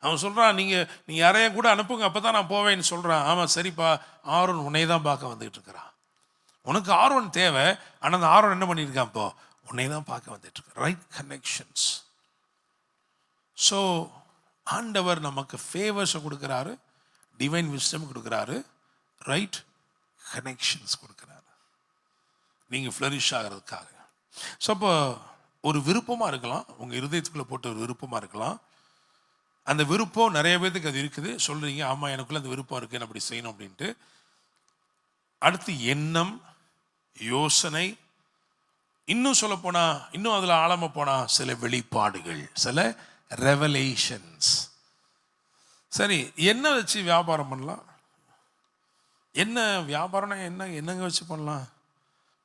அவன் சொல்கிறான், நீங்கள் யாரையும் கூட அனுப்புங்க, அப்போ தான் நான் போவேன்னு சொல்கிறான். ஆமாம் சரிப்பா, ஆரோன் உன்னை தான் பார்க்க வந்துட்டு இருக்கிறான். உனக்கு ஆரோன் தேவை, ஆனால் அந்த ஆரோன் என்ன பண்ணியிருக்கான், இப்போ உன்னை தான் பார்க்க வந்துட்டு இருக்க. Right connections. ஸோ ஆண்டவர் நமக்கு ஃபேவர்ஸை கொடுக்குறாரு, டிவைன் விஸ்டம் கொடுக்குறாரு, ரைட் கனெக்ஷன்ஸ் கொடுக்குறாரு, நீங்கள் ஃப்ளரிஷ் ஆகிறதுக்காக. ஸோ அப்போ ஒரு விருப்பமாக இருக்கலாம், உங்கள் இருதயத்துக்குள்ளே போட்ட ஒரு விருப்பமாக இருக்கலாம். அந்த விருப்பம் நிறைய பேருக்கு அது இருக்குது, சொல்கிறீங்க ஆமாம் எனக்குள்ளே அந்த விருப்பம் இருக்குது, அப்படி செய்யணும் அப்படின்ட்டு. அடுத்து எண்ணம், யோசனை, இன்னும் சொல்ல போனால், இன்னும் அதில் ஆழமாக போனால் சில வெளிப்பாடுகள், சில ரெவலேஷன்ஸ். சரி, என்ன வச்சு வியாபாரம் பண்ணலாம்? என்ன வியாபாரம்னா என்னங்க வச்சு பண்ணலாம்?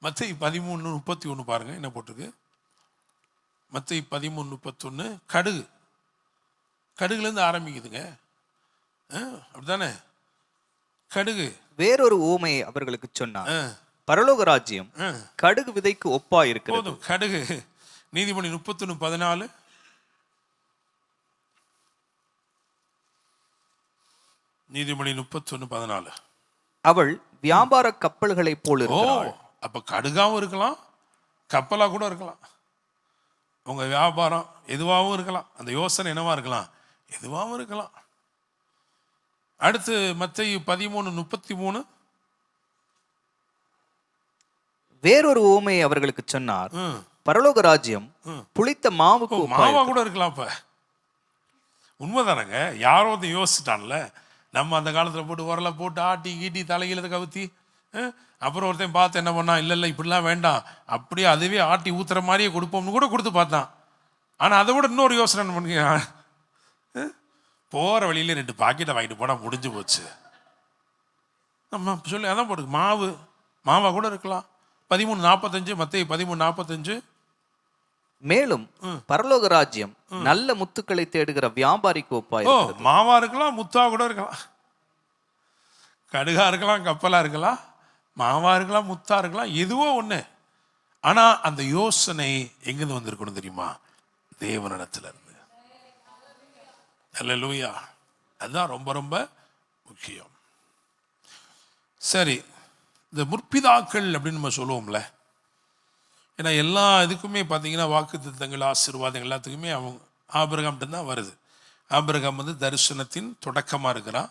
மத்தேயு 13:31 பாருங்க, என்ன போட்டிருக்கு? மத்தேயு 13:31. கடுகுலேருந்து ஆரம்பிக்குதுங்க, அப்படித்தானே? கடுகு. வேறொரு ஊமையை அவர்களுக்கு சொன்னார், பரலோக ராஜ்யம் கடுகு விதைக்கு ஒப்பா இருக்கிறது. போதும், கடுகு. நீதிமொழி 31:14. நீதிமொழி 31:14. அவள் வியாபார கப்பல்களை போல் இருக்கிறாள். அப்ப கடுகாவும் இருக்கலாம், கப்பலா கூட இருக்கலாம். உங்க வியாபாரம் எதுவாகவும் இருக்கலாம், அந்த யோசனை என்னவா இருக்கலாம், எதுவாகவும் இருக்கலாம். அடுத்து மத்தேயு 13:33. வேறொரு ஊமையை அவர்களுக்கு சொன்னார், பரலோக ராஜ்யம் புளித்த மாவுக்கு மாவா கூட இருக்கலாம். இப்ப உண்மைதானங்க, யாரோ வந்து யோசிச்சுட்டான்ல. நம்ம அந்த காலத்தில் போட்டு உரலை போட்டு ஆட்டி கீட்டி தலைகீழ கவுத்தி, அப்புறம் ஒருத்தன் பார்த்து என்ன பண்ணான், இல்லை இப்படிலாம் வேண்டாம், அப்படியே அதுவே ஆட்டி ஊத்துற மாதிரியே கொடுப்போம்னு கூட கொடுத்து பார்த்தான். ஆனால் அதை விட இன்னொரு யோசனை என்ன பண்ணுங்க, போகிற வழியில 2 பாக்கெட்டை வாங்கிட்டு போனால் முடிஞ்சு போச்சு. நம்ம சொல்லி அதான் போட்டு மாவா கூட இருக்கலாம். 13:45, மத்தேயு 13:45. மேலும் பரலோக ராஜ்யம் நல்ல முத்துக்களை தேடுகிற வியாபாரிக்கு ஒப்பாய் ஓ, மாவா இருக்கலாம், முத்தா கூட இருக்கலாம், கடுகா இருக்கலாம், கப்பலா இருக்கலாம், மாவா இருக்கலாம், முத்தா இருக்கலாம், எதுவோ ஒண்ணு. ஆனா அந்த யோசனை எங்கிருந்து வந்திருக்கணும் தெரியுமா? தேவனிடத்துல இருந்து. அல்லேலூயா. அதுதான் ரொம்ப ரொம்ப முக்கியம். சரி, இந்த முற்பிதாக்கள் அப்படின்னு நம்ம சொல்லுவோம்ல, ஏன்னா எல்லா இதுக்குமே பார்த்தீங்கன்னா வாக்குத்தத்தங்கள், ஆசீர்வாதங்கள் எல்லாத்துக்குமே அவங்க ஆபிரகாம்கிட்ட தான் வருது. ஆபிரகாம் வந்து தரிசனத்தின் தொடக்கமாக இருக்கிறான்.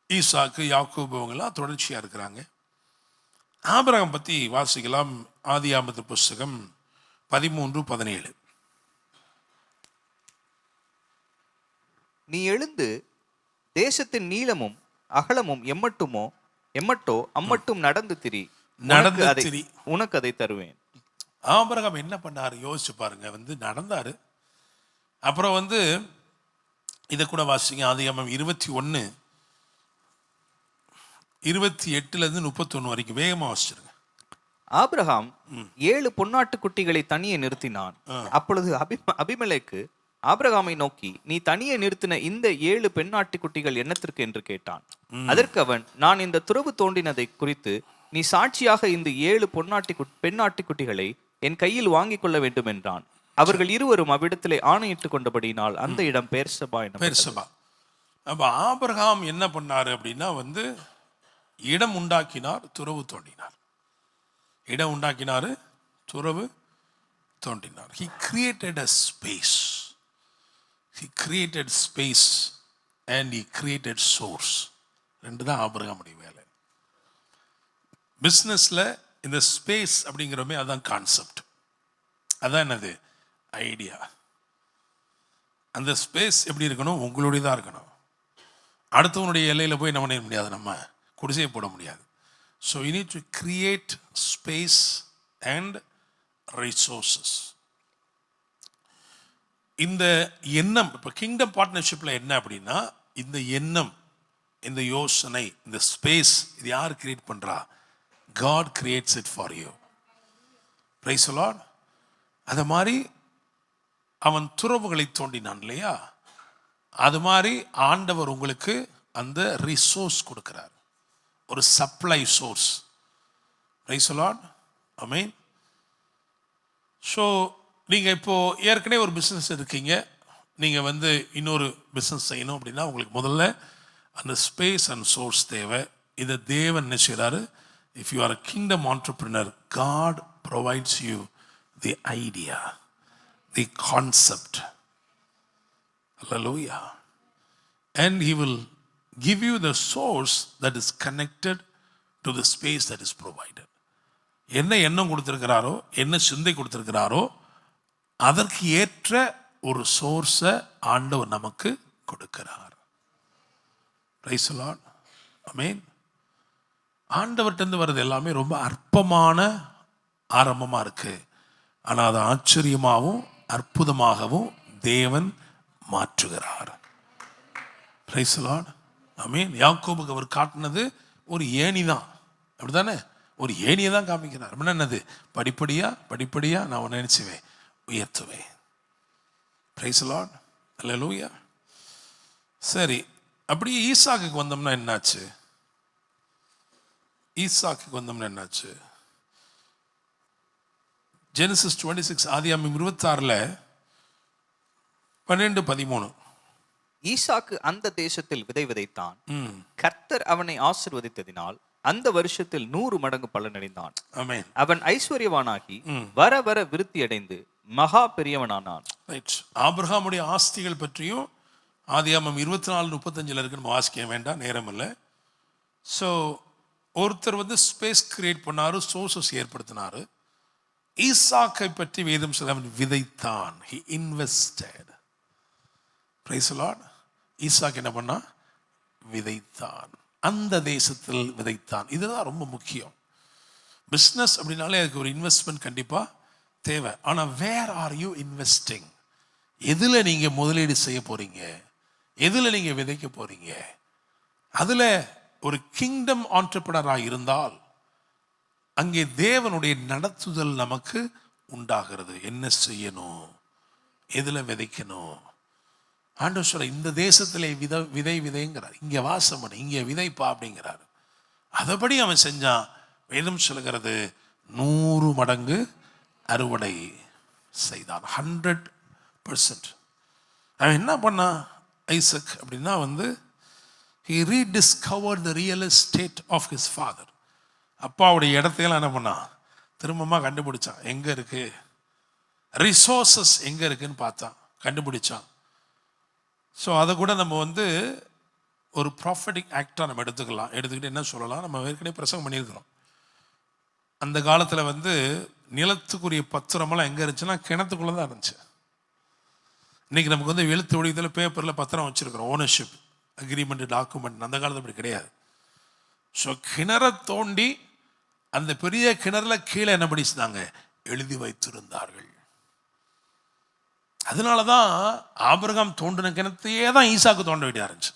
ஈசாக்கு, யாக்கோபு இவங்கெல்லாம் தொடர்ச்சியாக இருக்கிறாங்க. ஆபிரகாம் பற்றி வாசிக்கலாம். ஆதியாகமத்து புஸ்தகம் 13:17. நீ எழுந்து தேசத்தின் நீளமும் அகலமும் எம்மட்டோ அம்மட்டும் நடந்து திரி, உனக்கு அதை தருவேன். ஆபிரகாம் என்ன பண்ணாரு யோசிச்சு பாருங்க. வந்து நடந்தாரு. அப்புறம் வந்து இதை கூட வாசிங்க. ஆதியாகமம் 21:28-31 வரைக்கும் வேகமா வாசிச்சிருங்க. ஆபிரகாம் 7 பொன்னாட்டு குட்டிகளை தனியே நிறுத்தினான். அப்பொழுது அபிமெலேக்கு ஆபிரகாமை நோக்கி, நீ தனியே நிறுத்தின இந்த 7 பெண்ணாட்டு குட்டிகள் என்னத்திற்கு என்று கேட்டான். அதற்கு அவன், நான் இந்த துறவு தோண்டினதை குறித்து நீ சாட்சியாக இந்த 7 பெண்ணாட்டு குட்டிகளை என் கையில் வாங்கிக் கொள்ள வேண்டும் என்றான். அவர்கள் இருவரும் அவ்விடத்திலே ஆணையிட்டு கொண்டபடியினால் அந்த இடம் பெர்சபா. அப்ப ஆபிரகாம் என்ன பண்ணாரு அப்படின்னா வந்து இடம் உண்டாக்கினார், துறவு தோண்டினார். இடம் உண்டாக்கினாரு, துறவு தோண்டினார். He created a space. He created space and he created source. ரெண்டு தான் ஆபிரகாமுடைய வேலை. பிஸ்னஸ்ல இந்த ஸ்பேஸ் அப்படிங்கிறமே அதான் கான்செப்ட். அதான் என்னது? ஐடியா. அந்த ஸ்பேஸ் எப்படி இருக்கணும்? உங்களுடையதாக இருக்கணும். அடுத்தவனுடைய எல்லையில் போய் நம்ம பண்ண முடியாது, நம்ம குடிசையை போட முடியாது. So you need to create space and resources. இந்த எண்ணம் இப்போ கிங்டம் பார்ட்னர்ஷிப்பில் என்ன அப்படின்னா, இந்த எண்ணம், இந்த யோசனை, இந்த ஸ்பேஸ், இது யார் கிரியேட் பண்ணுறா? God creates it for you. Praise the Lord. அது மாதிரி அவன் துறவுகளை தோண்டினான் இல்லையா? அது மாதிரி ஆண்டவர் உங்களுக்கு அந்த ரிசோர்ஸ் கொடுக்கிறார், ஒரு supply source. Praise the Lord. Amen. So நீங்கள் இப்போது ஏற்கனவே ஒரு பிஸ்னஸ் இருக்கீங்க, நீங்கள் வந்து இன்னொரு பிஸ்னஸ் செய்யணும் அப்படின்னா உங்களுக்கு முதல்ல அந்த ஸ்பேஸ் அண்ட் சோர்ஸ் தேவை. இதை தேவன் என்ன செய்கிறாரு? If you are a kingdom entrepreneur, God provides you the idea, the concept. Hallelujah. And He will give you the source that is connected to the space that is provided. என்ன எண்ணம் கொடுத்திருக்கிறாரோ, என்ன சிந்தை கொடுத்திருக்கிறாரோ, அதற்கு ஏற்ற ஒரு சோர்ஸை ஆண்டவர் நமக்கு கொடுக்கிறார். Praise the Lord. Amen. ஆண்டவர்கிட்ட வர்றது எல்லாமே ரொம்ப அற்பமான ஆரம்பமாக இருக்கு. ஆனால் அதை ஆச்சரியமாகவும் அற்புதமாகவும் தேவன் மாற்றுகிறார். Praise the Lord. ஆமென். யாக்கோபுக்கு அவர் காட்டினது ஒரு ஏணி தான், அப்படிதானே? ஒரு ஏணியை தான் காமிக்கிறார். அப்படின்னா என்னது? படிப்படியாக நான் உன்னை நினைச்சுவேன், உயர்த்துவேன். Praise the Lord. அல்லேலூயா. சரி, அப்படியே ஈசாக்குக்கு வந்தோம்னா என்னாச்சு? ஈசாக்குக்கு வந்தோம்னா என்னாச்சு? ஜெனசிஸ் 26 ஆதியாகமம் 26 12-13. ஈசாக்கு அந்த தேசத்தில் விதை விதைத்தான். கர்த்தர் அவனை ஆசீர்வதித்ததினால் அந்த வருஷத்தில் 100 மடங்கு பலனடைந்தான். ஆமென். அவன் ஐஸ்வர்யவானாகி வர வர விருத்தி அடைந்து மகா பெரியவனானான். ரைட். ஆபிரகாமுடைய ஆஸ்திகள் பற்றியும் ஆதியாகமம் 24-35 இருக்கு, நம்ம வாசிக்க வேண்டாம், நேரம் இல்லை. ஸோ ஒருத்தர் வந்து ஸ்பேஸ் கிரியேட் பண்ணாரு, சோர்சஸ் ஏற்படுத்தினாரு. ஈசாக்கை பற்றி வேதம் சொல்ல, அவன் விதைத்தான். He invested. Praise the Lord. ஈசாக்கு என்ன பண்ணா? விதைத்தான். அந்த தேசத்தில் விதைத்தான். இதுதான் ரொம்ப முக்கியம். பிஸ்னஸ் அப்படின்னாலே அதுக்கு ஒரு இன்வெஸ்ட்மெண்ட் கண்டிப்பாக தேவை. ஆனால் வேர் ஆர் யூ இன்வெஸ்டிங்? எதில் நீங்கள் முதலீடு செய்ய போறீங்க? எதில் நீங்கள் விதைக்க போறீங்க? அதில் ஒரு கிங்டம் ஆண்டர்பிரனராக இருந்தால் அங்கே தேவனுடைய நடத்துதல் நமக்கு உண்டாகிறது. என்ன செய்யணும், எதில் விதைக்கணும். ஆண்டவர் சொல்ல இந்த தேசத்திலே விதை விதைங்கிறார், இங்கே வாசம் பண்ணு, இங்கே விதைப்பா அப்படிங்கிறார். அதைப்படி அவன் செஞ்சான். வேதம் சொல்கிறது 100 மடங்கு அறுவடை செய்தான். 100%. அவன் என்ன பண்ணான் ஐசக் அப்படின்னா he rediscovered the real estate of his father. அப்பாவுடைய இடத்தையெல்லாம் என்ன பண்ணான், திரும்பமா கண்டுபிடிச்சான். எங்க இருக்கு ரிசோர்சஸ், எங்க இருக்குன்னு பார்த்தான், கண்டுபிடிச்சான். ஸோ அதை கூட நம்ம ஒரு ப்ராஃபட்டிக் ஆக்டாக நம்ம எடுத்துக்கிட்டு என்ன சொல்லலாம், நம்ம ஏற்கனவே பிரசங்கம் பண்ணியிருக்கிறோம். அந்த காலத்தில் நிலத்துக்குரிய பத்திரமெல்லாம் எங்கே இருந்துச்சுன்னா கிணத்துக்குள்ளே தான் இருந்துச்சு. இன்றைக்கி நமக்கு எழுத்து வடிவத்தில் பேப்பரில் பத்திரம் வச்சுருக்கிறோம், ஓனர்ஷிப் அக்ரிமெண்ட் டாக்குமெண்ட். அந்த காலத்தில் அப்படி கிடையாது. ஸோ கிணற தோண்டி அந்த பெரிய கிணறுல கீழே என்ன படிச்சுட்டாங்க, எழுதி வைத்திருந்தார்கள். அதனால தான் ஆபிரகாம் தோண்டின கிணத்தையே தான் ஈசாக்கு தோண்ட வேண்டிய இருந்துச்சு.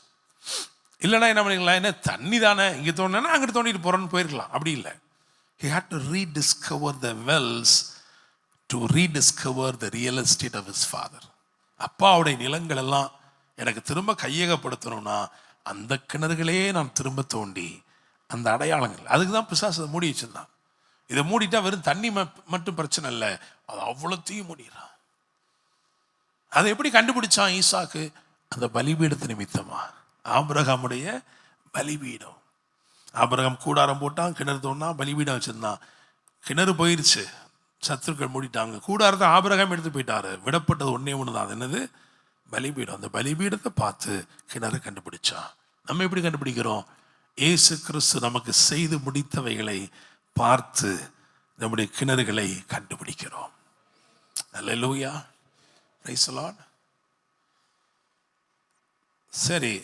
இல்லைன்னா என்ன பண்ணிக்கலாம், என்ன தண்ணி தானே இங்கே தோண்டினா அங்கிட்டு தோண்டிட்டு போகிறோன்னு போயிருக்கலாம். அப்படி இல்லை. He had to rediscover the wells to rediscover the real estate of his father. அப்பாவுடைய நிலங்கள் எல்லாம் எனக்கு திரும்ப கையகப்படுத்தணும்னா அந்த கிணறுகளே நான் திரும்ப தோண்டி அந்த அடையாளங்கள், அதுக்கு தான் பிசாசு அதை மூடி வச்சிருந்தான். இதை மூடிட்டா வெறும் தண்ணி மட்டும் பிரச்சனை இல்லை, அது அவ்வளோத்தையும் மூடிடுறான். அதை எப்படி கண்டுபிடிச்சான் ஈசாக்கு, அந்த பலிபீடத்து நிமித்தமா. ஆபிரகாமுடைய பலிபீடம். ஆபிரகாம் கூடாரம் போட்டான், கிணறு தோண்டா, பலிபீடம் வச்சிருந்தான். கிணறு போயிடுச்சு, சத்துருக்கள் மூடிட்டாங்க. கூடாரத்தை ஆபிரகாம் எடுத்து போயிட்டாரு. விடப்பட்டது ஒன்னே ஒன்று தான், அது என்னது, பலிபீடம். அந்த பலிபீடத்தை பார்த்து கிணறு கண்டுபிடிச்சான். நம்ம எப்படி கண்டுபிடிக்கிறோம், இயேசு கிறிஸ்து நமக்கு செய்து முடித்தவைகளை பார்த்து நம்முடைய கிணறுகளை கண்டுபிடிக்கிறோம். அல்லேலூயா, பிரைஸ் தி லார்ட். சரி,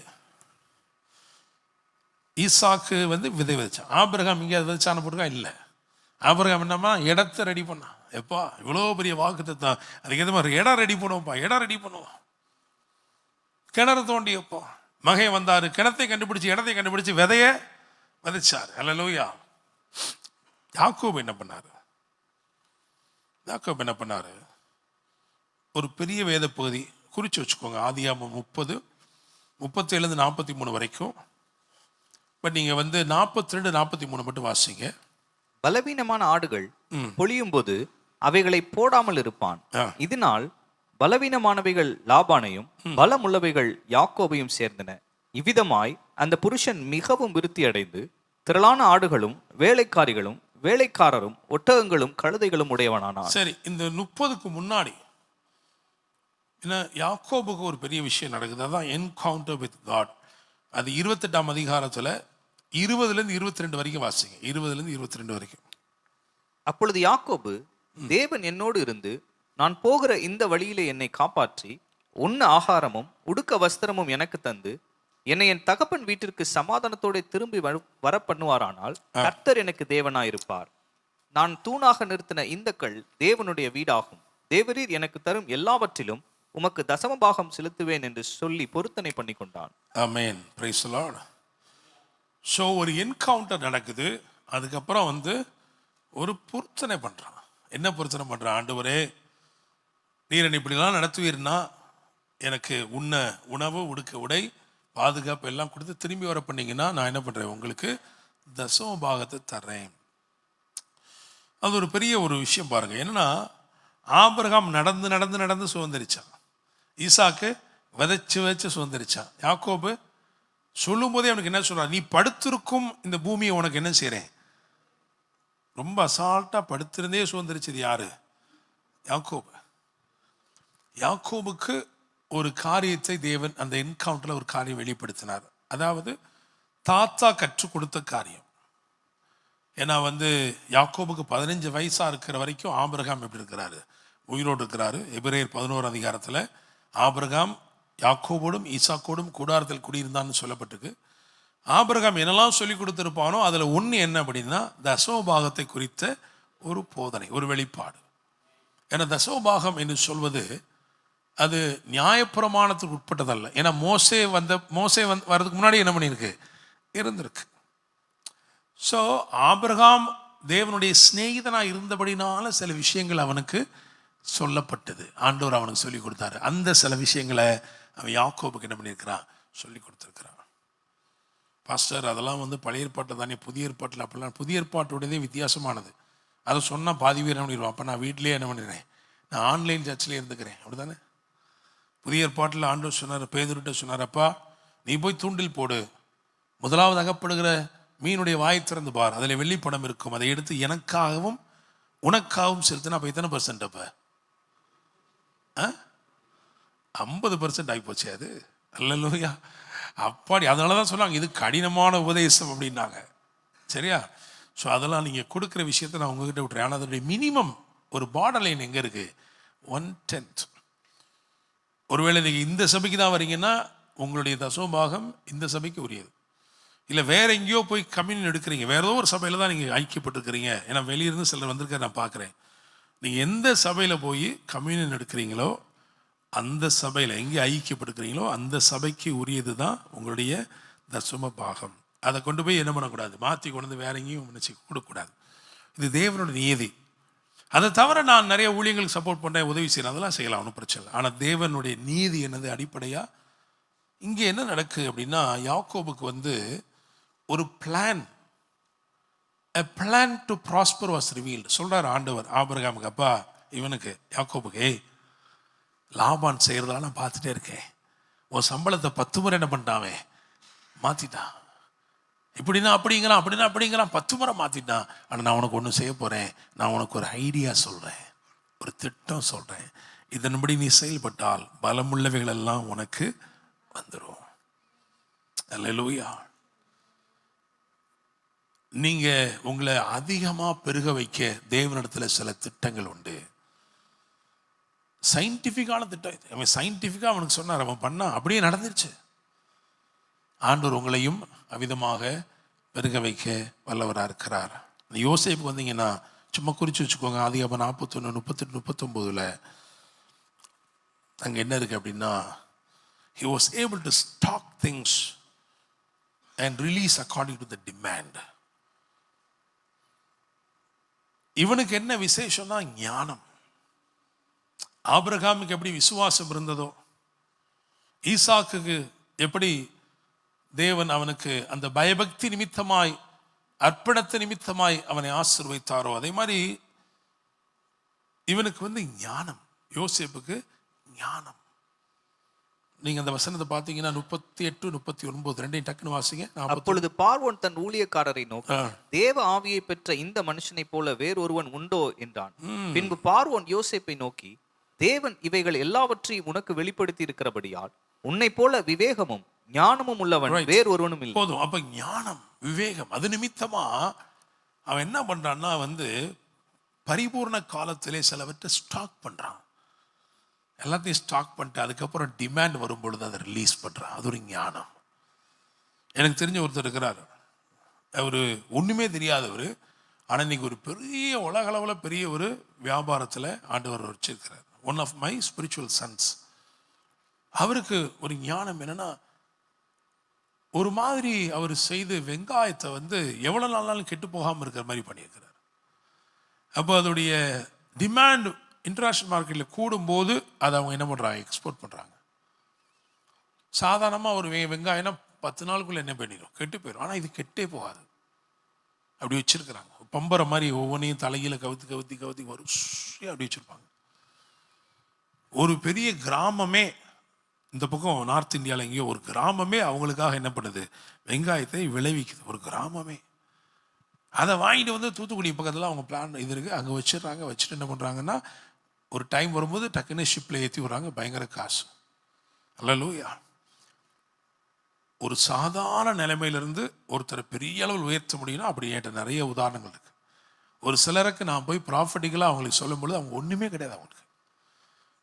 ஈசாக்கு விதை விதைச்சான். ஆபிரகாம் இங்கே விதைச்சான போட்டுக்கா இல்லை. ஆபிரகாம் என்னம்மா இடத்தை ரெடி பண்ணான். எப்பா இவ்வளோ பெரிய வாக்குத்தத்தம், அதுக்கு எது மாதிரி இடம் ரெடி பண்ணுவோம்ப்பா, இடம் ரெடி பண்ணுவோம். கிணறு தோண்டி எப்போ மகன் வந்தார், கிணத்தை கண்டுபிடிச்சி இடத்தை கண்டுபிடிச்சி விதைய விதைச்சார். அல்லேலூயா. யாக்கோபு என்ன பண்ணாரு, ஒரு பெரிய வேத பகுதி குறித்து வச்சுக்கோங்க. ஆதியாகமம் 30:37-43 வரைக்கும். பட் நீங்கள் 42-43 மட்டும் வாசிங்க. பலவீனமான ஆடுகள் பொழியும் போது அவைகளை போடாமல் இருப்பான். இதனால் பலவீனமானவைகள் லாபானையும் பலமுள்ளவைகள் யாக்கோபையும் சேர்ந்தன. இவ்விதமாய் அந்த புருஷன் மிகவும் விருத்தி அடைந்து திரளான ஆடுகளும் வேலைக்காரிகளும் வேலைக்காரரும் ஒட்டகங்களும் கழுதைகளும் உடையவனானான். சரி, இந்த 30க்கு முன்னாடி என்ன, யாக்கோபுக்கு ஒரு பெரிய விஷயம் நடக்குது. அதான் என்கவுண்டர் வித் காட். அது 28ஆம் அதிகாரத்தில் 20-22 வரைக்கும் வாசிங்க. 20-22 வரைக்கும். அப்பொழுது யாக்கோபு, தேவன் என்னோடு இருந்து நான் போகிற இந்த வழியிலே என்னை காப்பாற்றி உண்ண ஆகாரமும் உடுக்க வஸ்திரமும் எனக்கு தந்து என்னை என் தகப்பன் வீட்டிற்கு சமாதானத்தோட திரும்பி வர பண்ணுவாரானால் கர்த்தர் எனக்கு தேவனாயிருப்பார். நான் தூணாக நிறுத்தின இந்த கல் தேவனுடைய வீடாகும். தேவரீர் எனக்கு தரும் எல்லாவற்றிலும் உமக்கு தசமபாகம் செலுத்துவேன் என்று சொல்லி பொருத்தனை பண்ணி கொண்டான். ஆமென், பிரைஸ் தி லார்ட். ஸோ ஒரு என்கவுண்டர் நடக்குது. அதுக்கப்புறம் ஒரு பொருத்தனை பண்ணுறான். என்ன பொருத்தனை பண்ணுறான், ஆண்டவரே நீர் என்னை இப்படிலாம் நடத்துவீர்னா எனக்கு உண்ண உணவு உடுக்க உடை பாதுகாப்பு எல்லாம் கொடுத்து திரும்பி வர பண்ணீங்கன்னா நான் என்ன பண்ணுறேன், உங்களுக்கு தசம பாகத்தை தர்றேன். அது ஒரு பெரிய ஒரு விஷயம் பாருங்க. என்னன்னா ஆபிரகாம் நடந்து நடந்து நடந்து சுதந்திரிச்சான். ஈசாக்கு விதைச்சு சுதந்திரிச்சான். யாக்கோபு சொல்லும் போதே அவனுக்கு என்ன சொல்றான், நீ படுத்திருக்கும் இந்த பூமியை உனக்கு என்ன செய்றேன். ரொம்ப அசால்ட்டா படுத்திருந்தே சுதந்திரிச்சது யாரு, யாக்கோபு. யாக்கோபுக்கு ஒரு காரியத்தை தேவன் அந்த என்கவுண்டர்ல ஒரு காரியம் வெளிப்படுத்தினார். அதாவது தாத்தா கற்றுக் கொடுத்த காரியம். ஏன்னா யாக்கோபுக்கு 15 வயசா இருக்கிற வரைக்கும் ஆபிரகாம் எப்படி இருக்கிறாரு, உயிரோடு இருக்கிறாரு. எபிரேயர் 11 அதிகாரத்தில் ஆபிரகாம் யாக்கோபோடும் ஈசாக்கோடும் கூடாரத்தில் குடியிருந்தான்னு சொல்லப்பட்டிருக்கு. ஆபிரகாம் என்னெல்லாம் சொல்லி கொடுத்துருப்பானோ அதில் ஒன்று என்ன அப்படின்னா தசமபாகத்தை குறித்த ஒரு போதனை, ஒரு வெளிப்பாடு. ஏன்னா தசமபாகம் என்று சொல்வது அது நியாயப்பிரமாணத்துக்கு உட்பட்டதல்ல. ஏன்னா மோசே வர்றதுக்கு முன்னாடி என்ன பண்ணியிருக்கு, இருந்திருக்கு. ஸோ ஆபிரகாம் தேவனுடைய சிநேகிதனாக இருந்தபடினால சில விஷயங்கள் அவனுக்கு சொல்லப்பட்டது. ஆண்டவர் அவனுக்கு சொல்லி கொடுத்தாரு. அந்த சில விஷயங்களை அவன் யாக்கோபுக்கு என்ன பண்ணியிருக்கிறான், சொல்லி கொடுத்துருக்கிறான். பாஸ்டர் அதெல்லாம் பழைய ஏற்பாட்டில் தானே, புதிய ஏற்பாட்டில் அப்படிலாம். புதிய ஏற்பாட்டுடையதே வித்தியாசமானது. அதை சொன்னால் பாதி பேர் என்ன பண்ணிடுவான், அப்போ நான் வீட்டிலேயே என்ன பண்ணிடுறேன், நான் ஆன்லைன் சர்ச்சில் இருந்துக்கிறேன், அப்படி தானே. புதிய ஏற்பாட்டில் ஆண்டவர் சொன்னார், பேதுருட்ட சொன்னார், அப்பா நீ போய் தூண்டில் போடு, முதலாவது அகப்படுகிற மீனுடைய வாயை திறந்து பார், அதில் வெள்ளிப்பணம் இருக்கும், அதை எடுத்து எனக்காகவும் உனக்காகவும் செலுத்தினா அப்போ எத்தனை %? அப்போ 50% ஆகிப்போச்சு அது. அல்லேலூயா. அப்பாடி. அதனால தான் சொன்னாங்க இது கடினமான உபதேசம் அப்படின்னாங்க. சரியா? ஸோ அதெல்லாம் நீங்கள் கொடுக்குற விஷயத்தை நான் உங்ககிட்ட விட்டுறேன். ஆனால் அதனுடைய மினிமம் ஒரு பார்டர் லைன் எங்கே இருக்குது? 1/10. ஒருவேளை நீங்கள் இந்த சபைக்கு தான் வரீங்கன்னா உங்களுடைய தசமபாகம் இந்த சபைக்கு உரியது. இல்லை வேற எங்கேயோ போய் கம்யூனியன் எடுக்கிறீங்க, வேற ஏதோ ஒரு சபையில் தான் நீங்கள் ஐக்கியப்பட்டிருக்கிறீங்க. ஏன்னா வெளியிருந்து சிலர் வந்திருக்க நான் பார்க்குறேன். நீங்கள் எந்த சபையில் போய் கம்யூனியன் எடுக்கிறீங்களோ அந்த சபையில் எங்கே ஐக்கியப்பட்டுக்கிறீங்களோ அந்த சபைக்கு உரியது தான் உங்களுடைய தசம பாகம். அதை கொண்டு போய் என்ன பண்ணக்கூடாது, மாற்றி கொண்டு வந்து வேற எங்கேயும் நினச்சி கொடுக்கக்கூடாது. இது தேவனோட நியதி. அதை தவிர நான் நிறைய ஊழியங்களுக்கு சப்போர்ட் பண்ணுறேன், உதவி செய்கிறேன், அதெல்லாம் செய்யலாம், ஒன்றும் பிரச்சனை இல்லை. ஆனால் தேவனுடைய நீதி என்னது அடிப்படையாக இங்கே என்ன நடக்குது அப்படின்னா, யாக்கோபுக்கு ஒரு plan, a plan to prosper was revealed. சொல்கிறார் ஆண்டவர் ஆபிரகாமுக்கு, அப்பா இவனுக்கு யாக்கோபுக்கு, லாபான் செய்கிறதெல்லாம் நான் பார்த்துட்டே இருக்கேன், உன் சம்பளத்தை 10 முறை என்ன பண்ணிட்டாவே மாற்றிட்டான், இப்படின்னா அப்படிங்கிறான் 10 முறை மாற்றிட்டான். ஆனால் நான் உனக்கு ஒன்று செய்ய போகிறேன், நான் உனக்கு ஒரு ஐடியா சொல்கிறேன், ஒரு திட்டம் சொல்கிறேன், இதன்படி நீ செயல்பட்டால் பலமுள்ளவைகள் எல்லாம் உனக்கு வந்துடும். அல்லேலூயா. நீங்கள் உங்களை அதிகமாக பெருக வைக்க தேவனிடத்தில் சில திட்டங்கள் உண்டு. சயின்டிஃபிக்கான திட்டம் இது. அவன் சயின்டிஃபிக்காக அவனுக்கு சொன்னார், அவன் பண்ணான், அப்படியே நடந்துருச்சு. ஆண்டவர் உங்களையும் அவிதமாக பெருக வைக்க வல்லவராக இருக்கிறார். யோசேப்புக்கு வந்தீங்கன்னா சும்மா குறித்து வச்சுக்கோங்க. ஆதியாகமம் 41, 38, 39 அங்கே என்ன இருக்குது அப்படின்னா, he was able to stock things and release according to the demand. இவனுக்கு என்ன விசேஷம்னா ஞானம். ஆபிரகாமுக்கு எப்படி விசுவாசம் இருந்ததோ, ஈசாக்குக்கு எப்படி தேவன் அவனுக்கு அந்த பயபக்தி நிமித்தமாய் அர்ப்பணத்து நிமித்தமாய் அவனை ஆசீர்வதித்தாரோ, அதே மாதிரி இவனுக்கு ஞானம், யோசேப்புக்கு ஞானம். நீங்க அந்த வசனத்தை பார்த்தீங்கன்னா 38, 39 ரெண்டையும் டக்குன்னு வாசிங்க. அப்பொழுது பார்வோன் தன் ஊழியக்காரரை நோக்கி, தேவ ஆவியை பெற்ற இந்த மனுஷனை போல வேறொருவன் உண்டோ என்றான். பின்பு பார்வோன் யோசேப்பை நோக்கி, தேவன் இவைகள் எல்லாவற்றையும் உனக்கு வெளிப்படுத்தி இருக்கிறபடியால் உன்னை போல விவேகமும் ஞானமும் உள்ளவன் வேறொருவனும் இல்லை. போதும். அப்ப ஞானம், விவேகம், அது நிமித்தமா அவன் என்ன பண்றான்னா பரிபூர்ண காலத்திலே சிலவற்றை ஸ்டாக் பண்றான். எல்லாத்தையும் ஸ்டாக் பண்ணிட்டு அதுக்கப்புறம் டிமாண்ட் வரும் பொழுது அதை ரிலீஸ் பண்ணுறான். அது ஒரு ஞானம். எனக்கு தெரிஞ்ச ஒருத்தர் இருக்கிறார், அவர் ஒன்றுமே தெரியாதவர், ஆனால் இன்னைக்கு ஒரு பெரிய உலகளவில் பெரிய ஒரு வியாபாரத்தில் ஆண்டவர் வச்சிருக்கிறார். One of my spiritual sons. அவருக்கு ஒரு ஞானம் என்னென்னா, ஒரு மாதிரி அவர் செய்து வெங்காயத்தை எவ்வளோ நாளாலும் கெட்டு போகாமல் இருக்கிற மாதிரி பண்ணியிருக்கிறார். அப்போ அதோடைய டிமாண்ட் இன்டர்நேஷ்னல் மார்க்கெட்டில் கூடும்போது அதை அவங்க என்ன பண்ணுறாங்க, எக்ஸ்போர்ட் பண்ணுறாங்க. சாதாரணமாக ஒரு வெங்காயம்னா 10 நாளுக்குள்ளே என்ன பண்ணிடும், கெட்டு போயிடும். ஆனால் இது கெட்டே போகாது, அப்படி வச்சுருக்கிறாங்க. பம்பரை மாதிரி ஒவ்வொன்றையும் தலையில கவுத்தி வரும் அப்படி வச்சுருப்பாங்க. ஒரு பெரிய கிராமமே, இந்த பக்கம் நார்த் இந்தியாவில் எங்கேயோ ஒரு கிராமமே அவங்களுக்காக என்ன பண்ணுது, வெங்காயத்தை விளைவிக்குது. ஒரு கிராமமே அதை வாங்கிட்டு தூத்துக்குடி பக்கத்தில் அவங்க பிளான் இது இருக்குது, அங்கே வச்சிடுறாங்க. வச்சுட்டு என்ன பண்ணுறாங்கன்னா, ஒரு டைம் வரும்போது டக்குன்னு ஷிப்பில் ஏற்றி விடுறாங்க, பயங்கர காசு. அல்லேலூயா. ஒரு சாதாரண நிலைமையிலிருந்து ஒருத்தரை பெரிய அளவில் உயர்த்த முடியும்னா அப்படி என்கிட்ட நிறைய உதாரணங்கள் இருக்குது. ஒரு சிலருக்கு நான் போய் ப்ராஃபிட்டிக்கலாக அவங்களுக்கு சொல்லும்பொழுது அவங்க ஒன்றுமே கிடையாது அவங்களுக்கு.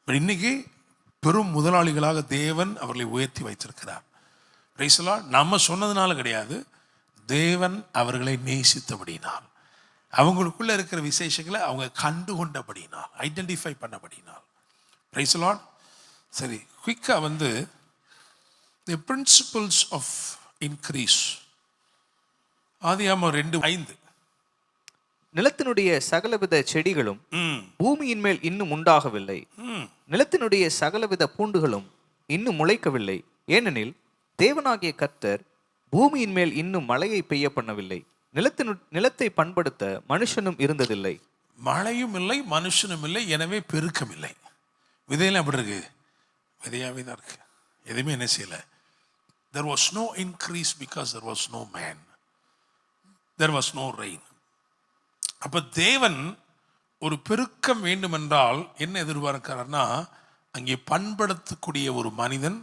பட் இன்னைக்கு பெரும் முதலாளிகளாக தேவன் அவர்களை உயர்த்தி வைத்திருக்கிறார். Price the Lord. நம்ம சொன்னதுனால கிடையாது, தேவன் அவர்களை நேசித்தபடினால், அவங்களுக்குள்ள இருக்கிற விசேஷங்களை அவங்க கண்டுகொண்டபடினால், ஐடென்டிஃபை பண்ணபடினால். Praise the Lord. சரி, குயிக்காக தி பிரின்சிபல்ஸ் ஆஃப் இன்க்ரீஸ். ஆதியாகமம் 2:5. நிலத்தினுடைய சகலவித செடிகளும் ம், பூமியின் மேல் இன்னும் உண்டாகவில்லை. ம். நிலத்தினுடைய சகலவித பூண்டுகளும் இன்னும் முளைக்கவில்லை. ஏனெனில் தேவனாகிய கர்த்தர் பூமியின் மேல் இன்னும் மழையை பெய்ய பண்ணவில்லை. நிலத்தை பண்படுத்த மனுஷனும் இருந்ததில்லை. மழையும் இல்லை, மனுஷனும் இல்லை, எனவே பெருக்கம் இல்லை. விதையெல்லாம் எப்படி இருக்கு? விதையாவே தான் இருக்கு. எதுவுமே என்ன செய்யல. There was no increase because there was no man. There was no rain. அப்ப தேவன் ஒரு பெருக்கம் வேண்டும் என்றால் என்ன எதிர்பார்க்கிறார்னா, அங்கே பண்படுத்தக்கூடிய ஒரு மனிதன்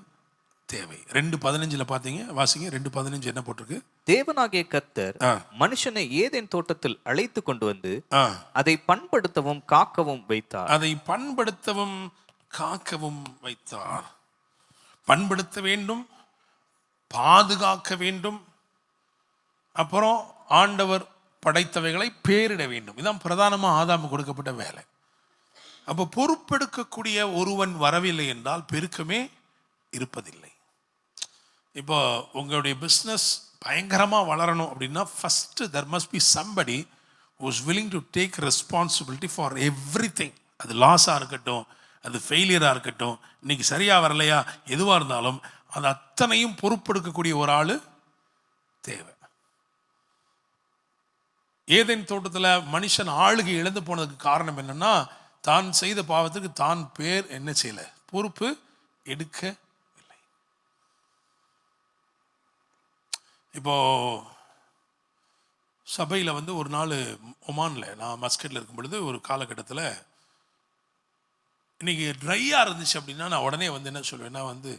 தேவை. 2:15 பார்த்தீங்க, வாசிங்க. 2:15 என்ன போட்டிருக்கு? தேவனாகிய கர்த்தர் ஆ. மனுஷனை ஏதேன் தோட்டத்தில் அழைத்து கொண்டு வந்து ஆ, அதை பண்படுத்தவும் காக்கவும் வைத்தார். அதை பண்படுத்தவும் காக்கவும் வைத்தார். பண்படுத்த வேண்டும், பாதுகாக்க வேண்டும், அப்புறம் ஆண்டவர் படைத்தவைகளை பேரிட வேண்டும். இதான் பிரதானமா ஆதாமுக்கு கொடுக்கப்பட்ட வேலை. அப்போ பொறுப்பெடுக்கக்கூடிய ஒருவன் வரவில்லை என்றால் பெருக்கமே இருப்பதில்லை. இப்போ உங்களுடைய பிஸ்னஸ் பயங்கரமா வளரணும் அப்படின்னா first there must be somebody who is willing to take responsibility for everything. அது லாஸாக இருக்கட்டும், அது ஃபெயிலியராக இருக்கட்டும், இன்னைக்கு சரியா வரலையா, எதுவாக இருந்தாலும் அது அத்தனையும் பொறுப்பெடுக்கக்கூடிய ஒரு ஆள் தேவை. ஏதேன் தோட்டத்தில் மனுஷன் ஆளுகை இழந்து போனதுக்கு காரணம் என்னன்னா, தான் செய்த பாவத்துக்கு தான் பேர் என்ன செய்யல, பொறுப்பு எடுக்கவில்லை. இப்போ சபையில் வந்து ஒரு நாள் ஒமானில், நான் மஸ்கட்டில் இருக்கும் பொழுது ஒரு காலகட்டத்தில் இன்னைக்கு ட்ரையாக இருந்துச்சு அப்படின்னா நான் உடனே வந்து என்ன சொல்லுவேன்னா, வந்து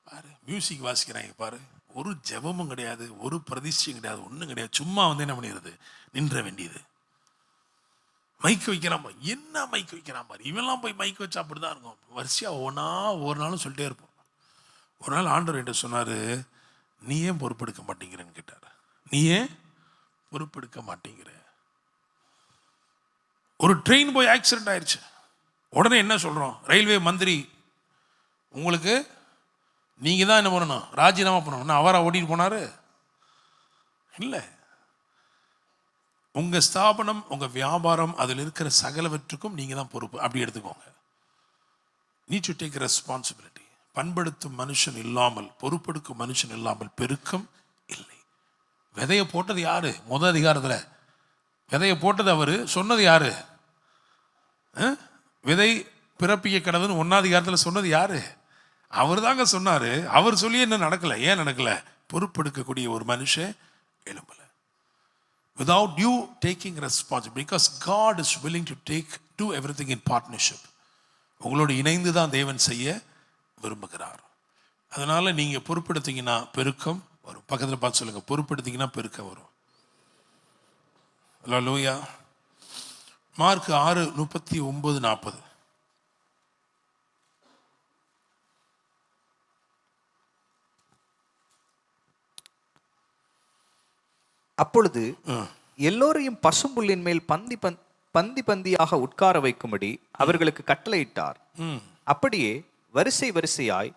பாரு மியூசிக் வாசிக்கிறாங்க பாரு, ஒரு ஜெபமும் கிடையாது, ஒரு பிரதிஷ்டையும் கிடையாது, ஒன்றும் கிடையாது, சும்மா வந்து என்ன பண்ணிடுறது, நின்ற வேண்டியது. மைக்கு வைக்கிறான் பாரு, என்ன மைக்கு வைக்கிறான் பாரு, இவெல்லாம் போய் மைக்கு வச்சா அப்படி தான் இருக்கும். வரிசையாக ஒவ்வொரு நாளும் சொல்லிட்டே இருப்போம். ஒரு நாள் ஆண்டவர் என்கிட்ட சொன்னார், நீ ஏன் பொறுப்பெடுக்க மாட்டேங்கிறேன்னு கேட்டார். நீ ஏன் பொறுப்பெடுக்க மாட்டேங்கிற? ஒரு ட்ரெயின் போய் ஆக்சிடென்ட் ஆயிடுச்சு. உடனே என்ன சொல்கிறோம், ரயில்வே மந்திரி உங்களுக்கு நீங்கள் தான் என்ன பண்ணணும், ராஜினாமா பண்ணணும். அவரா ஓட்டிட்டு போனார்? இல்லை. உங்கள் ஸ்தாபனம், உங்கள் வியாபாரம், அதில் இருக்கிற சகலவற்றுக்கும் நீங்கள் தான் பொறுப்பு. அப்படி எடுத்துக்கோங்க. Need to take responsibility. பண்படுத்தும் மனுஷன் இல்லாமல், பொறுப்பெடுக்கும் மனுஷன் இல்லாமல் பெருக்கம் இல்லை. விதையை போட்டது யாரு? முதல் அதிகாரத்தில் விதையை போட்டது அவரு. சொன்னது யாரு? விதை பிறப்பிக்க கடவுள்னு 1ஆம் அதிகாரத்தில் சொன்னது யாரு? அவர் தாங்க சொன்னாரு. அவர் சொல்லி என்ன நடக்கல? ஏன் நடக்கல? பொறுப்பெடுக்கக்கூடிய ஒரு மனுஷன் எழும்பல. Without you taking responsibility, because God is willing to do everything in partnership. உங்களோடு இணைந்து தான் தேவன் செய்ய விரும்புகிறார். அதனால நீங்க பொறுப்பெடுத்தீங்கன்னா பெருக்கம் வரும். பக்கத்தில் பார்த்து சொல்லுங்க, பொறுப்பெடுத்தீங்கன்னா பெருக்கம் வரும். அல்லேலூயா. மார்க் 6:39-40. அப்பொழுது எல்லோரையும் பசும்புல்லின் மேல் பந்தியாக உட்கார வைக்கும்படி அவர்களுக்கு கட்டளையிட்டார். அப்படியே வரிசை வரிசையாய்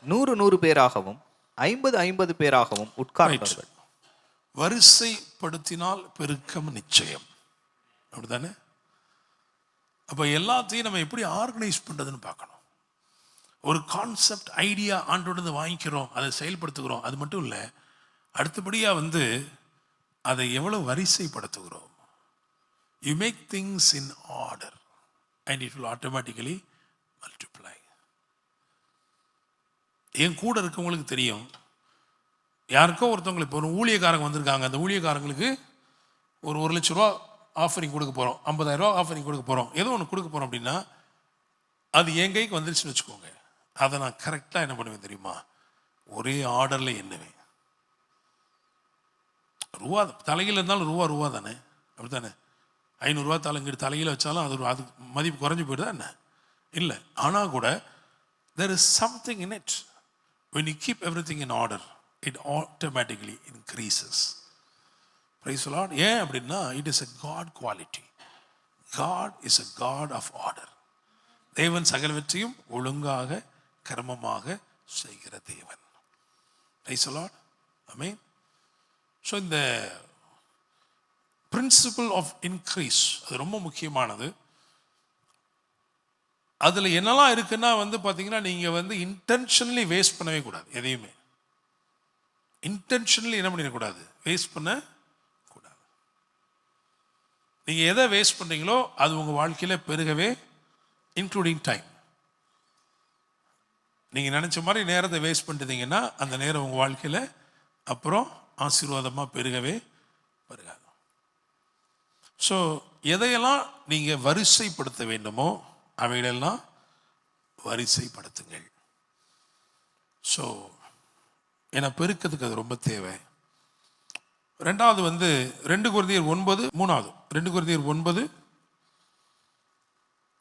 100 பேராகவும் 50 பேராகவும் உட்கார்ந்தார்கள். வரிசைப்படுத்தினால் பெருக்கம் நிச்சயம். அப்படித்தானே? அப்ப எல்லாத்தையும் நம்ம எப்படி ஆர்கனைஸ் பண்றதுன்னு பார்க்கணும். ஒரு கான்செப்ட், ஐடியா ஆண்டோடு வாங்கிக்கிறோம், அதை செயல்படுத்துகிறோம், அது மட்டும் இல்லை, அடுத்தபடியா வந்து அதை எவ்வளவு வரிசைப்படுத்துகிறோம். You make things in order and it will automatically multiply. என் கூட இருக்கவங்களுக்கு தெரியும், யாருக்கோ ஒருத்தவங்களுக்கு இப்போ ஒரு ஊழியக்காரங்க வந்திருக்காங்க, அந்த ஊழியக்காரங்களுக்கு ஒரு 1 லட்ச ரூபா ஆஃபரிங் கொடுக்க போகிறோம், 50,000 ரூபா ஆஃபரிங் கொடுக்க போகிறோம், ஏதோ ஒன்று கொடுக்க போகிறோம் அப்படின்னா அது என் கைக்கு வந்துருச்சுன்னு வச்சுக்கோங்க. அதை நான் கரெக்டாக என்ன பண்ணுவேன் தெரியுமா? ஒரே ஆர்டரில் எண்ணுவேன். ரூபா தலையில் இருந்தாலும் ரூபா தானே, அப்படி தானே? 500 ரூபா தலையில் வச்சாலும் அது மதிப்பு குறைஞ்சி போயிடுதா என்ன? இல்லை. ஆனால் கூட there is something in it. When you keep everything in order, it automatically increases. Praise the Lord. ஏன் அப்படின்னா, it is a God quality. God is a God of order. தேவன் சகலவற்றையும் ஒழுங்காக கர்மமாக செய்கிற தேவன். Praise the Lord. Amen. So இந்த principal of increase, அது ரொம்ப முக்கியமானது. அதில் என்னெல்லாம் இருக்குன்னா பார்த்தீங்கன்னா, நீங்கள் இன்டென்ஷனலி வேஸ்ட் பண்ணவே கூடாது. எதையுமே இன்டென்ஷனலி என்ன பண்ணிடக்கூடாது, வேஸ்ட் பண்ணக்கூடாது. நீங்கள் எதை வேஸ்ட் பண்ணுறீங்களோ அது உங்கள் வாழ்க்கையில் பெருகவே, இன்க்ளூடிங் டைம். நீங்கள் நினச்ச மாதிரி நேரத்தை வேஸ்ட் பண்ணிட்டீங்கன்னா அந்த நேரம் உங்கள் வாழ்க்கையில் அப்புறம் ஆசீர்வாதமாக பெருகவே பெருகாது. ஸோ எதையெல்லாம் நீங்கள் வரிசைப்படுத்த வேண்டுமோ அவைகளெல்லாம் வரிசைப்படுத்துங்கள். ஸோ ஏன்னா பெருக்கத்துக்கு அது ரொம்ப தேவை. ரெண்டாவது 2 கொரிந்தியர் 9, மூணாவது 2 கொரிந்தியர் 9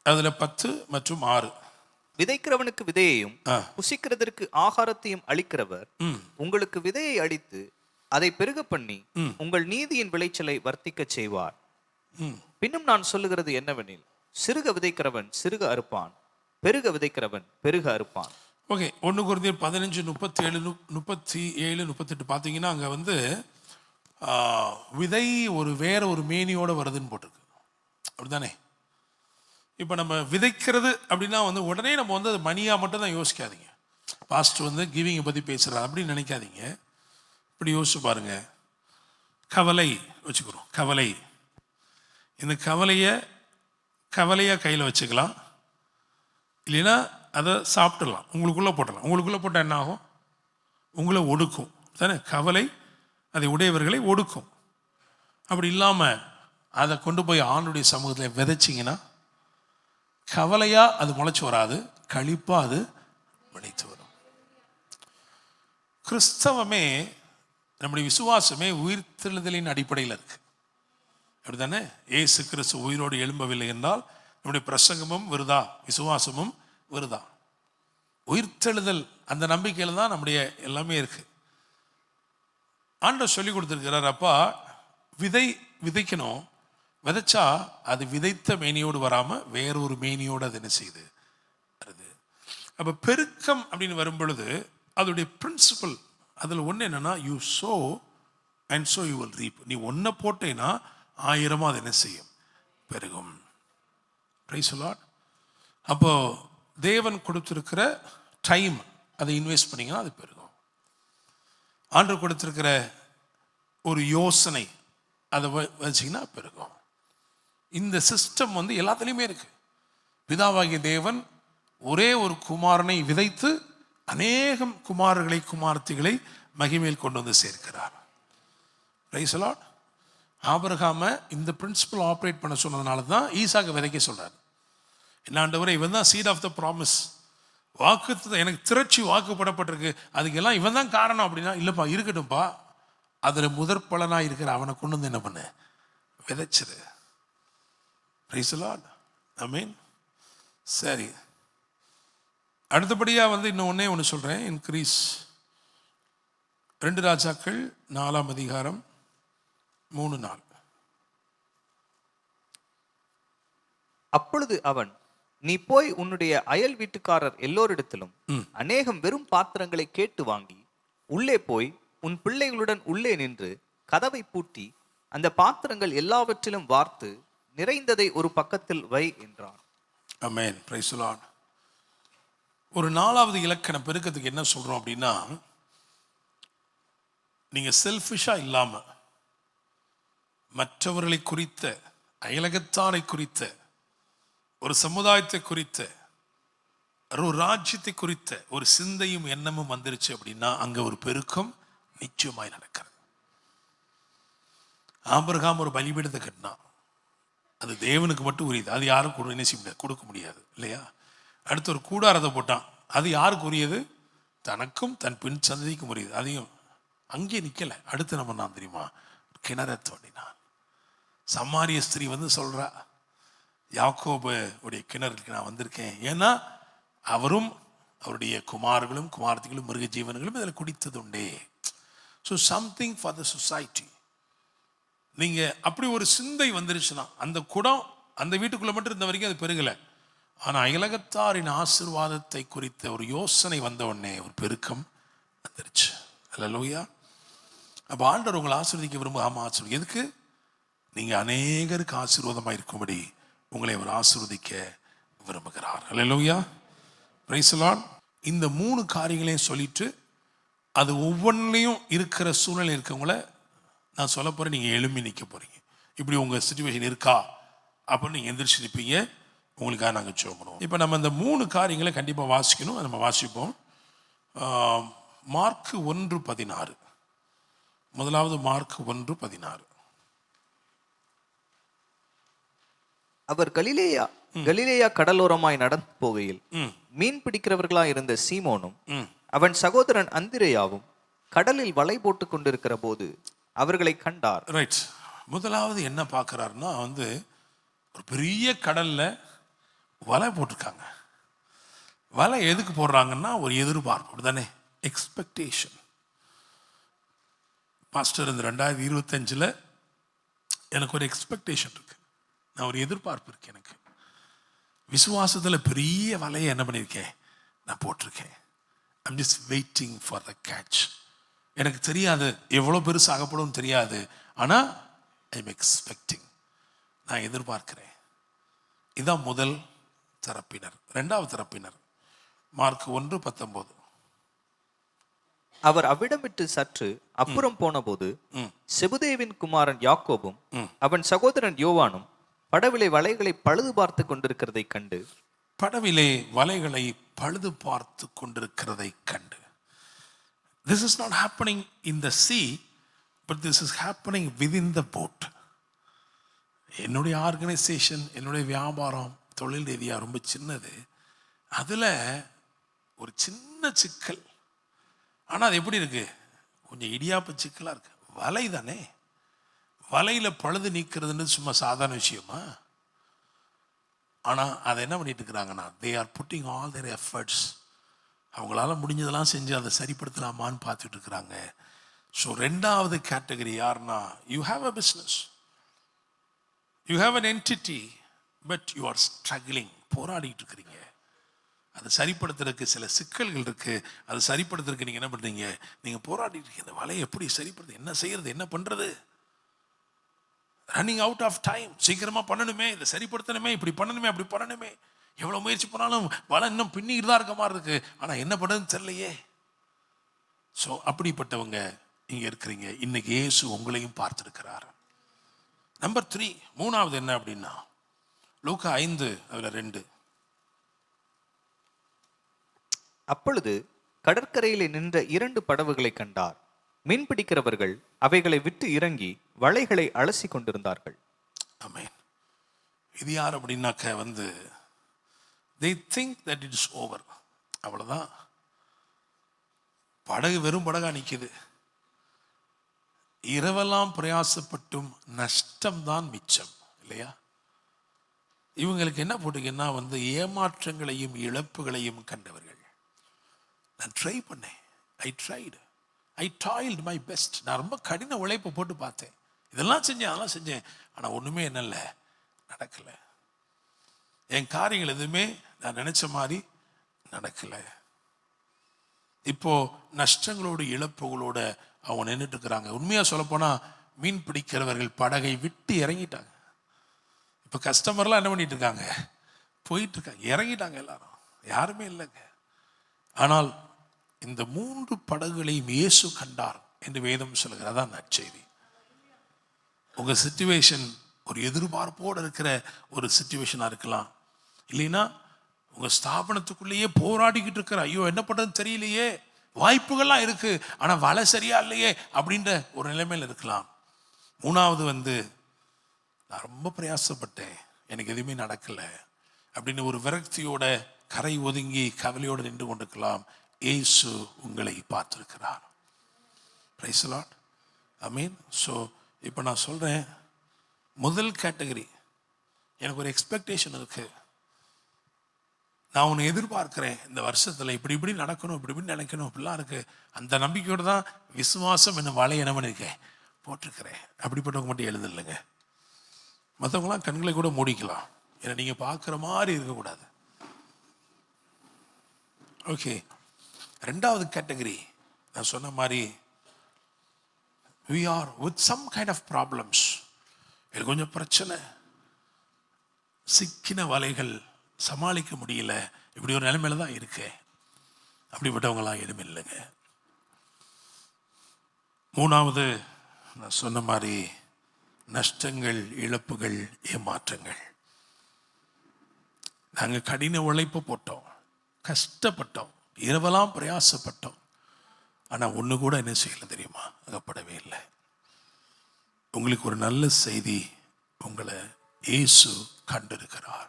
அதில் 10 மற்றும் 6. விதைக்கிறவனுக்கு விதையையும் புசிக்கிறதற்கு ஆகாரத்தையும் அளிக்கிறவர் உங்களுக்கு விதையை அளித்து அதை பெருக பண்ணி உங்கள் நீதியின் விளைச்சலை வர்த்திக்க செய்வார். பின்னும் நான் சொல்லுகிறது என்னவெனில், சிறுக விதைக்கிறவன் சிறுக அறுப்பான், பெருக விதைக்கிறவன் பெருக அறுப்பான். ஓகே, 1 கொரிந்தியர் 15, 37, 38 பார்த்தீங்கன்னா அங்கே விதை வேற ஒரு மேனியோட வருதுன்னு போட்டிருக்கு. அப்படிதானே? இப்போ நம்ம விதைக்கிறது அப்படின்னா உடனே நம்ம அது மணியாக மட்டும் தான் யோசிக்காதீங்க. பாஸ்ட் கிவிங்கை பற்றி பேசுகிறார் அப்படின்னு நினைக்காதீங்க. இப்படி யோசிச்சு பாருங்க. கவலை வச்சுக்கிறோம். கவலை, இந்த கவலையாக கையில் வச்சுக்கலாம், இல்லைன்னா அதை சாப்பிட்டுடலாம், உங்களுக்குள்ளே போட்டலாம். உங்களுக்குள்ளே போட்டால் என்ன ஆகும்? உங்களை ஒடுக்கும் தானே. கவலை அதை உடையவர்களை ஒடுக்கும். அப்படி இல்லாமல் அதை கொண்டு போய் ஆண்டுடைய சமூகத்தில் விதைச்சிங்கன்னா கவலையாக அது முளைச்சி வராது, கழிப்பாக அது முளைத்து வரும். கிறிஸ்தவமே, நம்முடைய விசுவாசமே உயிர்த்தெழுதலின் அடிப்படையில் இருக்கு. அப்படித்தானே? ஏசு கிறிஸ்து உயிரோடு எழும்பவில்லை என்றால் நம்முடைய பிரசங்கமும் விருதா, விசுவாசமும் விருதா. உயிர்த்தெழுதல் அந்த நம்பிக்கையில் தான் நம்முடைய எல்லாமே இருக்கு. ஆண்டவர் சொல்லி கொடுத்துருக்கிறார், அப்பா விதைக்கணும், விதைச்சா அது விதைத்த மேனியோடு வராமல் வேறொரு மேனியோடு அது என்ன செய்யுது வருது. அப்போ பெருக்கம் அப்படின்னு வரும் பொழுது அதோடைய பிரின்சிபல் அதில் ஒன்று என்னன்னா, you so and so you will ரீப். நீ ஒன்றை போட்டேன்னா 1000 அது என்ன செய்யும், பெருகும். Price the Lord. அப்போ தேவன் கொடுத்துருக்கிற டைம் அதை இன்வெஸ்ட் பண்ணிங்கன்னா அது பெருகும். ஆண்டவர் கொடுத்துருக்கிற ஒரு யோசனை அதை வச்சிங்கன்னா பெருகும். இந்த சிஸ்டம் எல்லாத்துலேயுமே இருக்கு. பிதாவாகிய தேவன் ஒரே ஒரு குமாரனை விதைத்து அநேகம் குமாரர்களை குமாரத்திகளை மகிமையில் கொண்டு சேர்க்கிறார். Price the Lord. ஆபிரகாமை இந்த பிரின்சிபல் ஆப்ரேட் பண்ண சொன்னதுனால தான் ஈசாக்கு விதைக்க சொல்றார். என்னாண்டவரை, இவன் தான் சீட் ஆஃப் த ப்ராமிஸ், வாக்கு எனக்கு திரட்சி வாக்குப்படப்பட்டிருக்கு, அதுக்கெல்லாம் இவன் தான் காரணம் அப்படின்னா, இல்லைப்பா இருக்கட்டும்ப்பா, அதில் முதற் பலனாக இருக்கிற அவனை கொண்டு என்ன பண்ணு, விதைச்சிரு. Price the Lord. ஆமென். சரி, அடுத்தபடியாக இன்னும் ஒன்று சொல்கிறேன். இன்க்ரீஸ். 2 ராஜாக்கள் 4ஆம் அதிகாரம் 3-4. அப்பொழுது அவன், நீ போய் உன்னுடைய அயல் வீட்டுக்காரர் எல்லோரிடத்திலும் அநேகம் வெறும் பாத்திரங்களை கேட்டு வாங்கி உள்ளே போய் உன் பிள்ளைகளுடன் உள்ளே நின்று கதவை பூட்டி அந்த பாத்திரங்கள் எல்லாவற்றிலும் வார்த்து நிறைந்ததை ஒரு பக்கத்தில் வை என்றான். ஆமென். Praise the Lord. ஒரு 4வது இலக்கணம் பெருக்கத்துக்கு என்ன சொல்றோம் அப்படின்னா, நீங்க செல்ஃபிஷா இல்லாம மற்றவர்களை குறித்த, அயலகத்தாரை குறித்த, ஒரு சமுதாயத்தை குறித்த, ஒரு ராஜ்யத்தை குறித்த ஒரு சிந்தையும் எண்ணமும் வந்துருச்சு அப்படின்னா அங்க ஒரு பெருக்கம் நிச்சயமாய் நடக்கிறது. ஆபிரகாம் ஒரு பலிபீடத்தை கட்டினான், அது தேவனுக்கு மட்டும் உரியது, அது யாரும் கொடுக்க முடியாது இல்லையா? அடுத்து ஒரு கூடாரத்தை போட்டான், அது யாருக்கு உரியது? தனக்கும் தன் பின் சந்ததிக்கும் உரியது. அதையும் அங்கே நிக்கல. அடுத்து நம்ம நான் தெரியுமா, கிணற தோண்டினான். சமாரிய ஸ்திரீ சொல்றா, யாக்கோபு உடைய கிணறுக்கு நான் வந்திருக்கேன், ஏன்னா அவரும் அவருடைய குமார்களும் குமாரத்திகளும் மிருக ஜீவன்களும் இதில் குடித்தது உண்டே. So something for the society. நீங்க அப்படி ஒரு சிந்தை வந்துருச்சுன்னா, அந்த குடம் அந்த வீட்டுக்குள்ள மட்டும் இருந்த வரைக்கும் அது பெருகலை. ஆனால் அயலகத்தாரின் ஆசீர்வாதத்தை குறித்த ஒரு யோசனை வந்த உடனே ஒரு பெருக்கம் வந்துருச்சு. அல்லேலூயா. அப்போ ஆண்டவர் உங்களை ஆசீர்வதிக்க விரும்ப. ஆமா, ஆசீர்வதி. எதுக்கு? நீங்கள் அநேகருக்கு ஆசீர்வாதமாக இருக்கும்படி உங்களை அவர் ஆசீர்வதிக்க விரும்புகிறார். அல்லேலூயா, பிரைஸ் தி லார்ட். இந்த 3 காரியங்களையும் சொல்லிட்டு அது ஒவ்வொன்றிலையும் இருக்கிற சூழ்நிலை இருக்கவங்கள நான் சொல்ல போகிறேன். நீங்கள் எழும்பி நிற்க போகிறீங்க. இப்படி உங்கள் சுச்சுவேஷன் இருக்கா அப்படின்னு நீங்கள் எந்திரிச்சு நிற்பீங்க. உங்களுக்காக நாங்கள் சொல்லுவோம். இப்போ நம்ம இந்த 3 காரியங்களை கண்டிப்பாக வாசிக்கணும். அதை நம்ம வாசிப்போம். மார்க் 1:16. முதலாவது மார்க் 1:16. அவர் கலிலேயா கடலோரமாய் நடந்து போகையில் மீன் பிடிக்கிறவர்களாய் இருந்த சீமோனும் அவன் சகோதரன் அந்திரேயாவும் கடலில் வலை போட்டு கொண்டிருக்கிற போது அவர்களை கண்டார். ரைட். முதலாவது என்ன பார்க்குறாருன்னா ஒரு பெரிய கடல்ல வலை போட்டிருக்காங்க. வலை எதுக்கு போடுறாங்கன்னா ஒரு எதிர்பார்ப்பு தானே, எக்ஸ்பெக்டேஷன். பாஸ்டர் இந்த 2025 எனக்கு ஒரு எக்ஸ்பெக்டேஷன் இருக்கு, நான் ஒரு எதிர்பார்ப்பு இருக்கு. எனக்கு விசுவாசத்தில் பெரிய வலையை என்ன பண்ணியிருக்கேன், நான் போட்டிருக்கேன். I'm just waiting for the catch. எனக்கு தெரியாது எவ்வளோ பெருசு ஆகப்படும் தெரியாது, ஆனால் ஐம் எக்ஸ்பெக்டிங், நான் எதிர்பார்க்கிறேன். இதுதான் முதல் தரப்பினர். 2வது தரப்பினர் மார்க் 1:19. அவர் அவ்விடம் விட்டு சற்று அப்புறம் போனபோது செபுதேவின் குமாரன் யாக்கோபும் அவன் சகோதரன் யோவானும் படவிலே வலைகளை பழுது பார்த்து கொண்டிருக்கிறதை கண்டு This is not happening in the sea, but this is happening within the boat. என்னுடைய ஆர்கனைசேஷன், என்னுடைய வியாபாரம், தொழில் ரீதியாக ரொம்ப சின்னது. அதில் ஒரு சின்ன சிக்கல். ஆனால் அது எப்படி இருக்கு, கொஞ்சம் இடியாப்ப சிக்கலாக இருக்கு. வலை தானே, வலையில் பழுது நீக்கிறதுன்னு சும்மா சாதாரண விஷயமா? ஆனால் அதை என்ன பண்ணிட்டு இருக்கிறாங்கன்னா, they are putting all their efforts. அவங்களால முடிஞ்சதெல்லாம் செஞ்சு அதை சரிப்படுத்தலாமான்னு பார்த்துட்டு இருக்கிறாங்க. ஸோ 2வது கேட்டகரி யாருன்னா, you have a business, you have an entity, but you are struggling, போராடிட்டு இருக்கிறீங்க. அதை சரிப்படுத்துறதுக்கு சில சிக்கல்கள் இருக்கு. அதை சரிப்படுத்துறதுக்கு நீங்கள் என்ன பண்ணுறீங்க, நீங்கள் போராடிட்டு இருக்கீங்க. இந்த வலையை எப்படி சரிப்படுத்து, என்ன செய்யறது, என்ன பண்ணுறது, ரன்னிங் அவுட் ஆஃப் டைம், சீக்கிரமாக பண்ணணுமே, இதை சரிப்படுத்தணுமே, இப்படி பண்ணணுமே, அப்படி பண்ணணுமே. எவ்வளோ முயற்சி பண்ணாலும் வலை இன்னும் பின்னிக்கிட்டு தான் இருக்க மாதிரி இருக்கு. ஆனால் என்ன பண்ணுறதுன்னு தெரியலையே. ஸோ அப்படிப்பட்டவங்க இங்கே இருக்கிறீங்க. இன்னைக்கு இயேசு உங்களையும் பார்த்துருக்கிறார். நம்பர் 3, 3வது என்ன அப்படின்னா, லூக்கா 5:2. அப்பொழுது கடற்கரையிலே நின்ற 2 படவுகளை கண்டார். மீன் பிடிக்கிறவர்கள் அவைகளை விட்டு இறங்கி வலைகளை அலசி கொண்டிருந்தார்கள். ஆமென். இது யார் அப்படின்னாக்க they think that it is over. அவ்வளோதான், படகு வெறும் படகா நிற்குது. இரவெல்லாம் பிரயாசப்பட்டும் நஷ்டம்தான் மிச்சம் இல்லையா? இவங்களுக்கு என்ன போட்டுங்கன்னா ஏமாற்றங்களையும் இழப்புகளையும் கண்டவர்கள். நான் ட்ரை பண்ணேன், ஐ டாயில்டு மை பெஸ்ட். நான் ரொம்ப கடின உழைப்பை போட்டு பார்த்தேன், இதெல்லாம் செஞ்சேன், அதெல்லாம் செஞ்சேன், ஆனால் ஒன்றுமே என்னல்ல, நடக்கலை. என் காரியங்கள் எதுவுமே நான் நினைச்ச மாதிரி நடக்கலை. இப்போ நஷ்டங்களோடு இழப்புகளோட அவங்க நின்றுட்டு இருக்கிறாங்க. உண்மையாக சொல்லப்போனால் மீன் பிடிக்கிறவர்கள் படகை விட்டு இறங்கிட்டாங்க. இப்போ கஸ்டமர்லாம் என்ன பண்ணிட்டு இருக்காங்க, போயிட்டு இருக்காங்க, இறங்கிட்டாங்க, எல்லாரும் யாருமே இல்லைங்க. ஆனால் இந்த 3 படகுகளையும் இயேசு கண்டார் என்று வேதம் சொல்லுகிறது. அதான் நற்செய்தி. உங்கள் சிச்சுவேஷன் ஒரு எதிர்பார்ப்போடு இருக்கிற ஒரு சிச்சுவேஷனாக இருக்கலாம். இல்லைன்னா உங்கள் ஸ்தாபனத்துக்குள்ளேயே போராடிக்கிட்டு இருக்கிற, ஐயோ என்ன பண்ணுறதுன்னு தெரியலையே, வாய்ப்புகள்லாம் இருக்கு, ஆனால் வலை சரியா இல்லையே அப்படின்ற ஒரு நிலைமையில் இருக்கலாம். 3வது நான் ரொம்ப பிரயாசப்பட்டேன், எனக்கு எதுவுமே நடக்கலை அப்படின்னு ஒரு விரக்தியோட கரை ஒதுங்கி கவலையோடு நின்று கொண்டிருக்கலாம். இயேசு உங்களை பார்த்திருக்கிறார். Praise the Lord. Amen. So இப்போ நான் சொல்கிறேன், முதல் கேட்டகரி, எனக்கு ஒரு எக்ஸ்பெக்டேஷன் இருக்கு, நான் உன்னை எதிர்பார்க்கிறேன், இந்த வருஷத்தில் இப்படி நடக்கணும், இப்படி நினைக்கணும், அப்படிலாம் இருக்கு. அந்த நம்பிக்கையோடு தான் விசுவாசம் என்ன வலை என்ன பண்ணியிருக்கேன், போட்டிருக்கிறேன். அப்படிப்பட்டவங்க மட்டும் எழுதில்லைங்க. மற்றவங்களாம் கண்களை கூட மூடிக்கலாம், ஏன்னா நீங்கள் பார்க்குற மாதிரி இருக்கக்கூடாது. ஓகே. 2வது கேட்டகரி, நான் சொன்ன மாதிரி we are with some kind of problems. எனக்கு கொஞ்சம் பிரச்சனை, சிக்கின வலைகள் சமாளிக்க முடியல, இப்படி ஒரு நிலைமையில தான் இருக்கேன். அப்படிப்பட்டவங்களாம் எதுவும் இல்லைங்க. மூணாவது, நான் சொன்ன மாதிரி நஷ்டங்கள், இழப்புகள், ஏமாற்றங்கள். நாங்கள் கடின உழைப்பு போட்டோம், கஷ்டப்பட்டோம், இரவெல்லாம் பிரயாசப்பட்டோம். ஆனால் ஒன்று கூட என்ன செய்யலை தெரியுமா? அகப்படவே இல்லை. உங்களுக்கு ஒரு நல்ல செய்தி, உங்களை இயேசு கண்டிருக்கிறார்.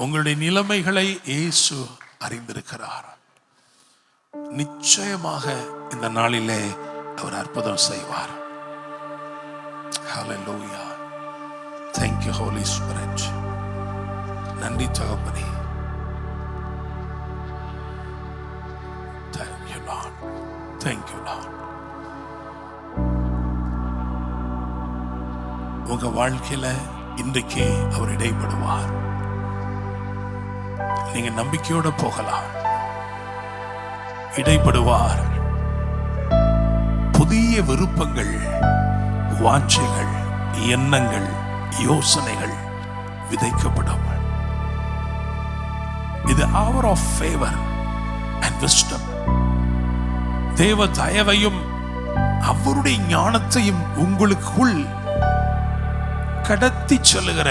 உங்களுடைய நிலைமைகளை இயேசு அறிந்திருக்கிறார். நிச்சயமாக இந்த நாளிலே அவர் அற்புதம் செய்வார். ஹல்லேலூயா. Thank you Holy Spirit. நன்றி தகப்பனே. Thank you Lord. Thank you Lord. உங்க வாழ்க்கையில இன்றைக்கு அவர் இடைப்படுவார். நீங்க நம்பிக்கையோட போகலாம். இடைப்படுவார். புதிய விருப்பங்கள், வாஞ்சைகள், எண்ணங்கள், யோசனைகள் விதைக்கப்படும். இது hour of favor and wisdom. தேவ தயவையும் அவருடைய ஞானத்தையும் உங்களுக்குள் கடத்தி செல்லுகிற,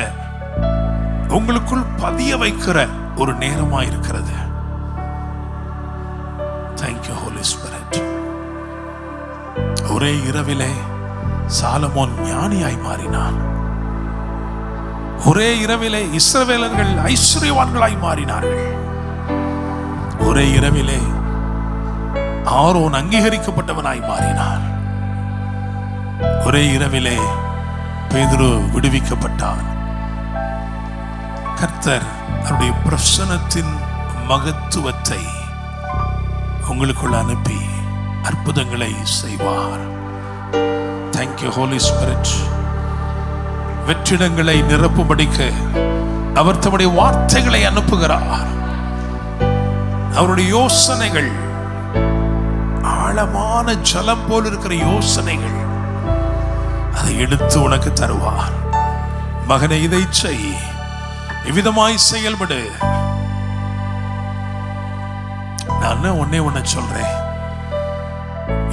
உங்களுக்குள் பதிய வைக்கிற ஒரு நேரமாயிருக்கிறது. Thank you Holy Spirit. ஒரே இரவிலே சாலமோன் ஞானியாய் மாறினான். ஒரே இரவிலே இஸ்ரவேலர்கள் ஐஸ்வர்யவான்களாய் மாறினார்கள். ஒரே இரவிலே ஆரோன் அங்கீகரிக்கப்பட்டவனாய் மாறினார். ஒரே இரவிலே பேதுரு விடுவிக்கப்பட்டார். கர்த்தர் அவருடைய பிரசன்னத்தின் மகத்துவத்தை உங்களுக்குள் அனுப்பி அற்புதங்களை செய்வார். Thank you Holy Spirit. வெற்றிடங்களை நிரப்பும்படிக்கு அவர் தம்முடைய வார்த்தைகளை அனுப்புகிறார். அவருடைய யோசனைகள் ஆழமான ஜலம் போல் இருக்கிற யோசனைகள், அதை எடுத்து உனக்கு தருவார். மகனை, இதை செய், இவ்விதமாய் செயல்படு. நான் ஒன்னே ஒண்ணு சொல்றேன்,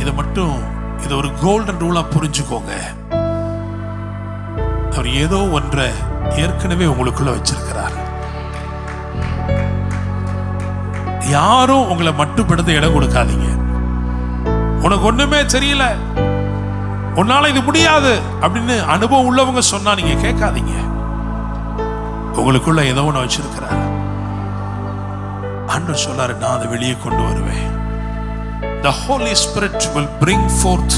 இது ஒரு கோல்டன் ரூலா புரிஞ்சுக்கோங்க. அவர் ஏதோ ஒன்றை ஏற்கனவே உங்களுக்குள்ள வச்சிருக்கிறார். யாரும் உங்களை மட்டுப்படுத்த இடம் கொடுக்காதீங்க. உனக்கு ஒண்ணுமே தெரியல, உன்னால இது முடியாது அப்படின்னு அனுபவம் உள்ளவங்க சொன்னா நீங்க கேட்காதீங்க. உங்களுக்குள்ள ஏதோ ஒன்று வச்சிருக்கிறார். ஆண்டவர் சொல்லாரு, நான் அதை வெளியே கொண்டு வருவேன். The Holy Spirit will bring forth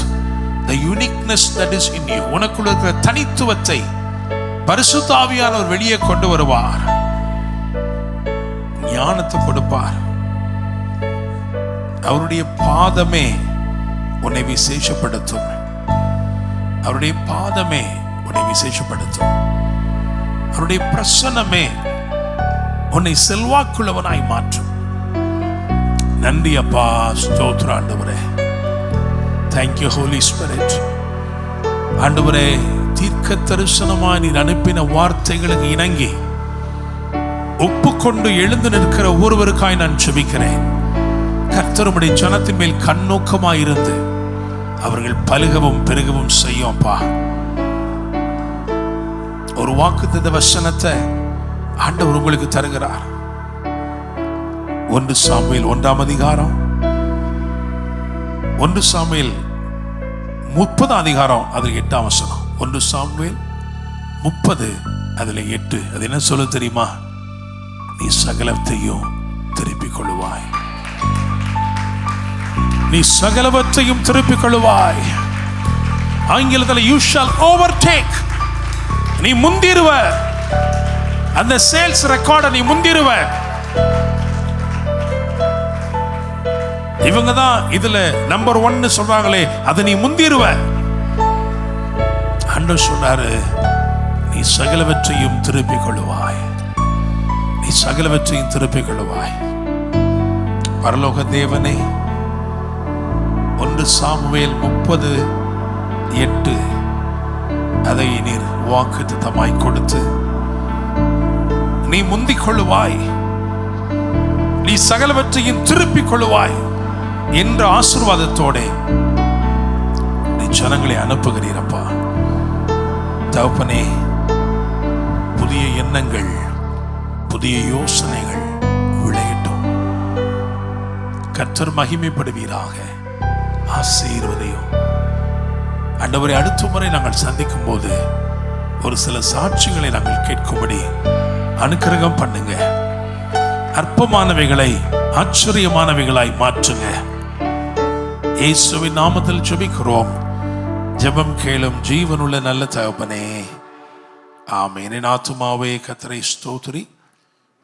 the uniqueness that is in you. உனக்குள்ள இருக்கிற தனித்துவத்தை பரிசுத்த ஆவியானவர் வெளியே கொண்டு வருவார். ஞானத்தை கொடுப்பார். அவருடைய பாதமே உன்னை விசேஷப்படுத்தும். அவருடைய பாதமே உன்னை விசேஷப்படுத்தும். அவருடைய பிரசன்னமே உன்னை செல்வாக்குள்ளவனாய் மாற்றும். நன்றி அப்பா, ஸ்தோத்திரம் ஆண்டவரே. Thank you Holy Spirit. ஆண்டவரே, தீர்க்க தரிசனமாய் நீர் அனுப்பின வார்த்தைகளுக்கு இணங்கி ஒப்புக்கொண்டு எழுந்து நிற்கிற ஒவ்வொருவருக்காய் நான் ஜெபிக்கிறேன். கர்த்தருடைய ஜனத்தின் மேல் கண்ணோக்கமாய் இருந்து அவர்கள் பலுகவும் பெருகவும் செய்யும்பா. ஒரு வாக்குத்தத்த வசனத்தை ஆண்டவர் உங்களுக்கு தருகிறார். 1 சாமுவேல் 1ஆம் அதிகாரம், 1 சாமுவேல் 30ஆம் அதிகாரம், அதில் 8ஆம் வசனம். 1 சாமுவேல் 30 அதில் 8. அது என்ன சொல்ல தெரியுமா? நீ சகலத்தையும் திருப்பிக் கொள்ளுவாய். நீ சகலவற்றையும் திருப்பிக் கொள்ளுவாய். ஆங்கிலத்தில் you shall overtake. நீ முந்திருவ. அந்த சேல்ஸ் ரெக்கார்டை நீ முந்திருவ. இவங்க தான் இதுல நம்பர் 1 சொல்றாங்களே, அதை நீ முந்திருவ. ஆண்டவர் சொன்னாரு, நீ சகலவற்றையும் திருப்பிக் கொள்ளுவாய். நீ சகலவற்றையும் திருப்பிக் கொள்ளுவாய். பரலோக தேவனே, 1 சாமுவேல் 30:8 அதை நீர் வாக்குத்தத்தமாய் கொடுத்து நீ முந்திக் கொள்ளுவாய், நீ சகலவற்றையும் திருப்பிக் கொள்ளுவாய் என்ற ஆசீர்வாதத்தோட நீ ஜனங்களை அனுப்புகிறீரப்பா. தகப்பனே, புதிய எண்ணங்கள், புதிய யோசனைகள் விளையட்டும். கர்த்தர் மகிமைப்படுவீராக. ஆசீர்வதியும் ஆண்டவரே. அடுத்த முறை நாங்கள் சந்திக்கும் போது ஒரு சில சாட்சிகளை நாங்கள் கேட்கும்படி அனுக்கிரகம் பண்ணுங்க. அற்பமானவைகளை ஆச்சரியமானவைகளாய் மாற்றுங்க. இயேசுவின் நாமத்தில் ஜெபிக்கிறோம். ஜெபம் கேளும் ஜீவனுள்ள நல்ல தகப்பனே, ஆமென். என் ஆத்துமாவே கர்த்தரை ஸ்தோத்திரி,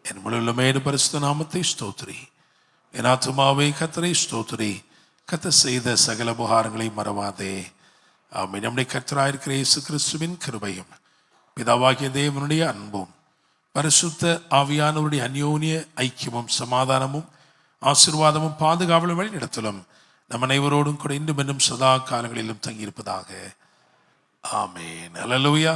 என் முழுமே பரிசுத்த நாமத்தை ஸ்தோத்திரி. என் ஆத்துமாவே கர்த்தரை ஸ்தோத்திரி, கர்த்தர் செய்த சகல உபகாரங்களை மறவாதே. ஆமென். நம்முடைய கர்த்தராயிருக்கிற இயேசு கிறிஸ்துவின் கிருபையும் பிதாவாகிய தேவனுடைய அன்பும் பரிசுத்த ஆவியானவருடைய அந்யோன்ய ஐக்கியமும் சமாதானமும் ஆசீர்வாதமும் பாதுகாவலும் வழி நடத்தலும் நம் அனைவரோடும் கூட இன்னும் இன்னும் சதா காலங்களிலும் தங்கியிருப்பதாக. ஆமென். அல்லேலூயா.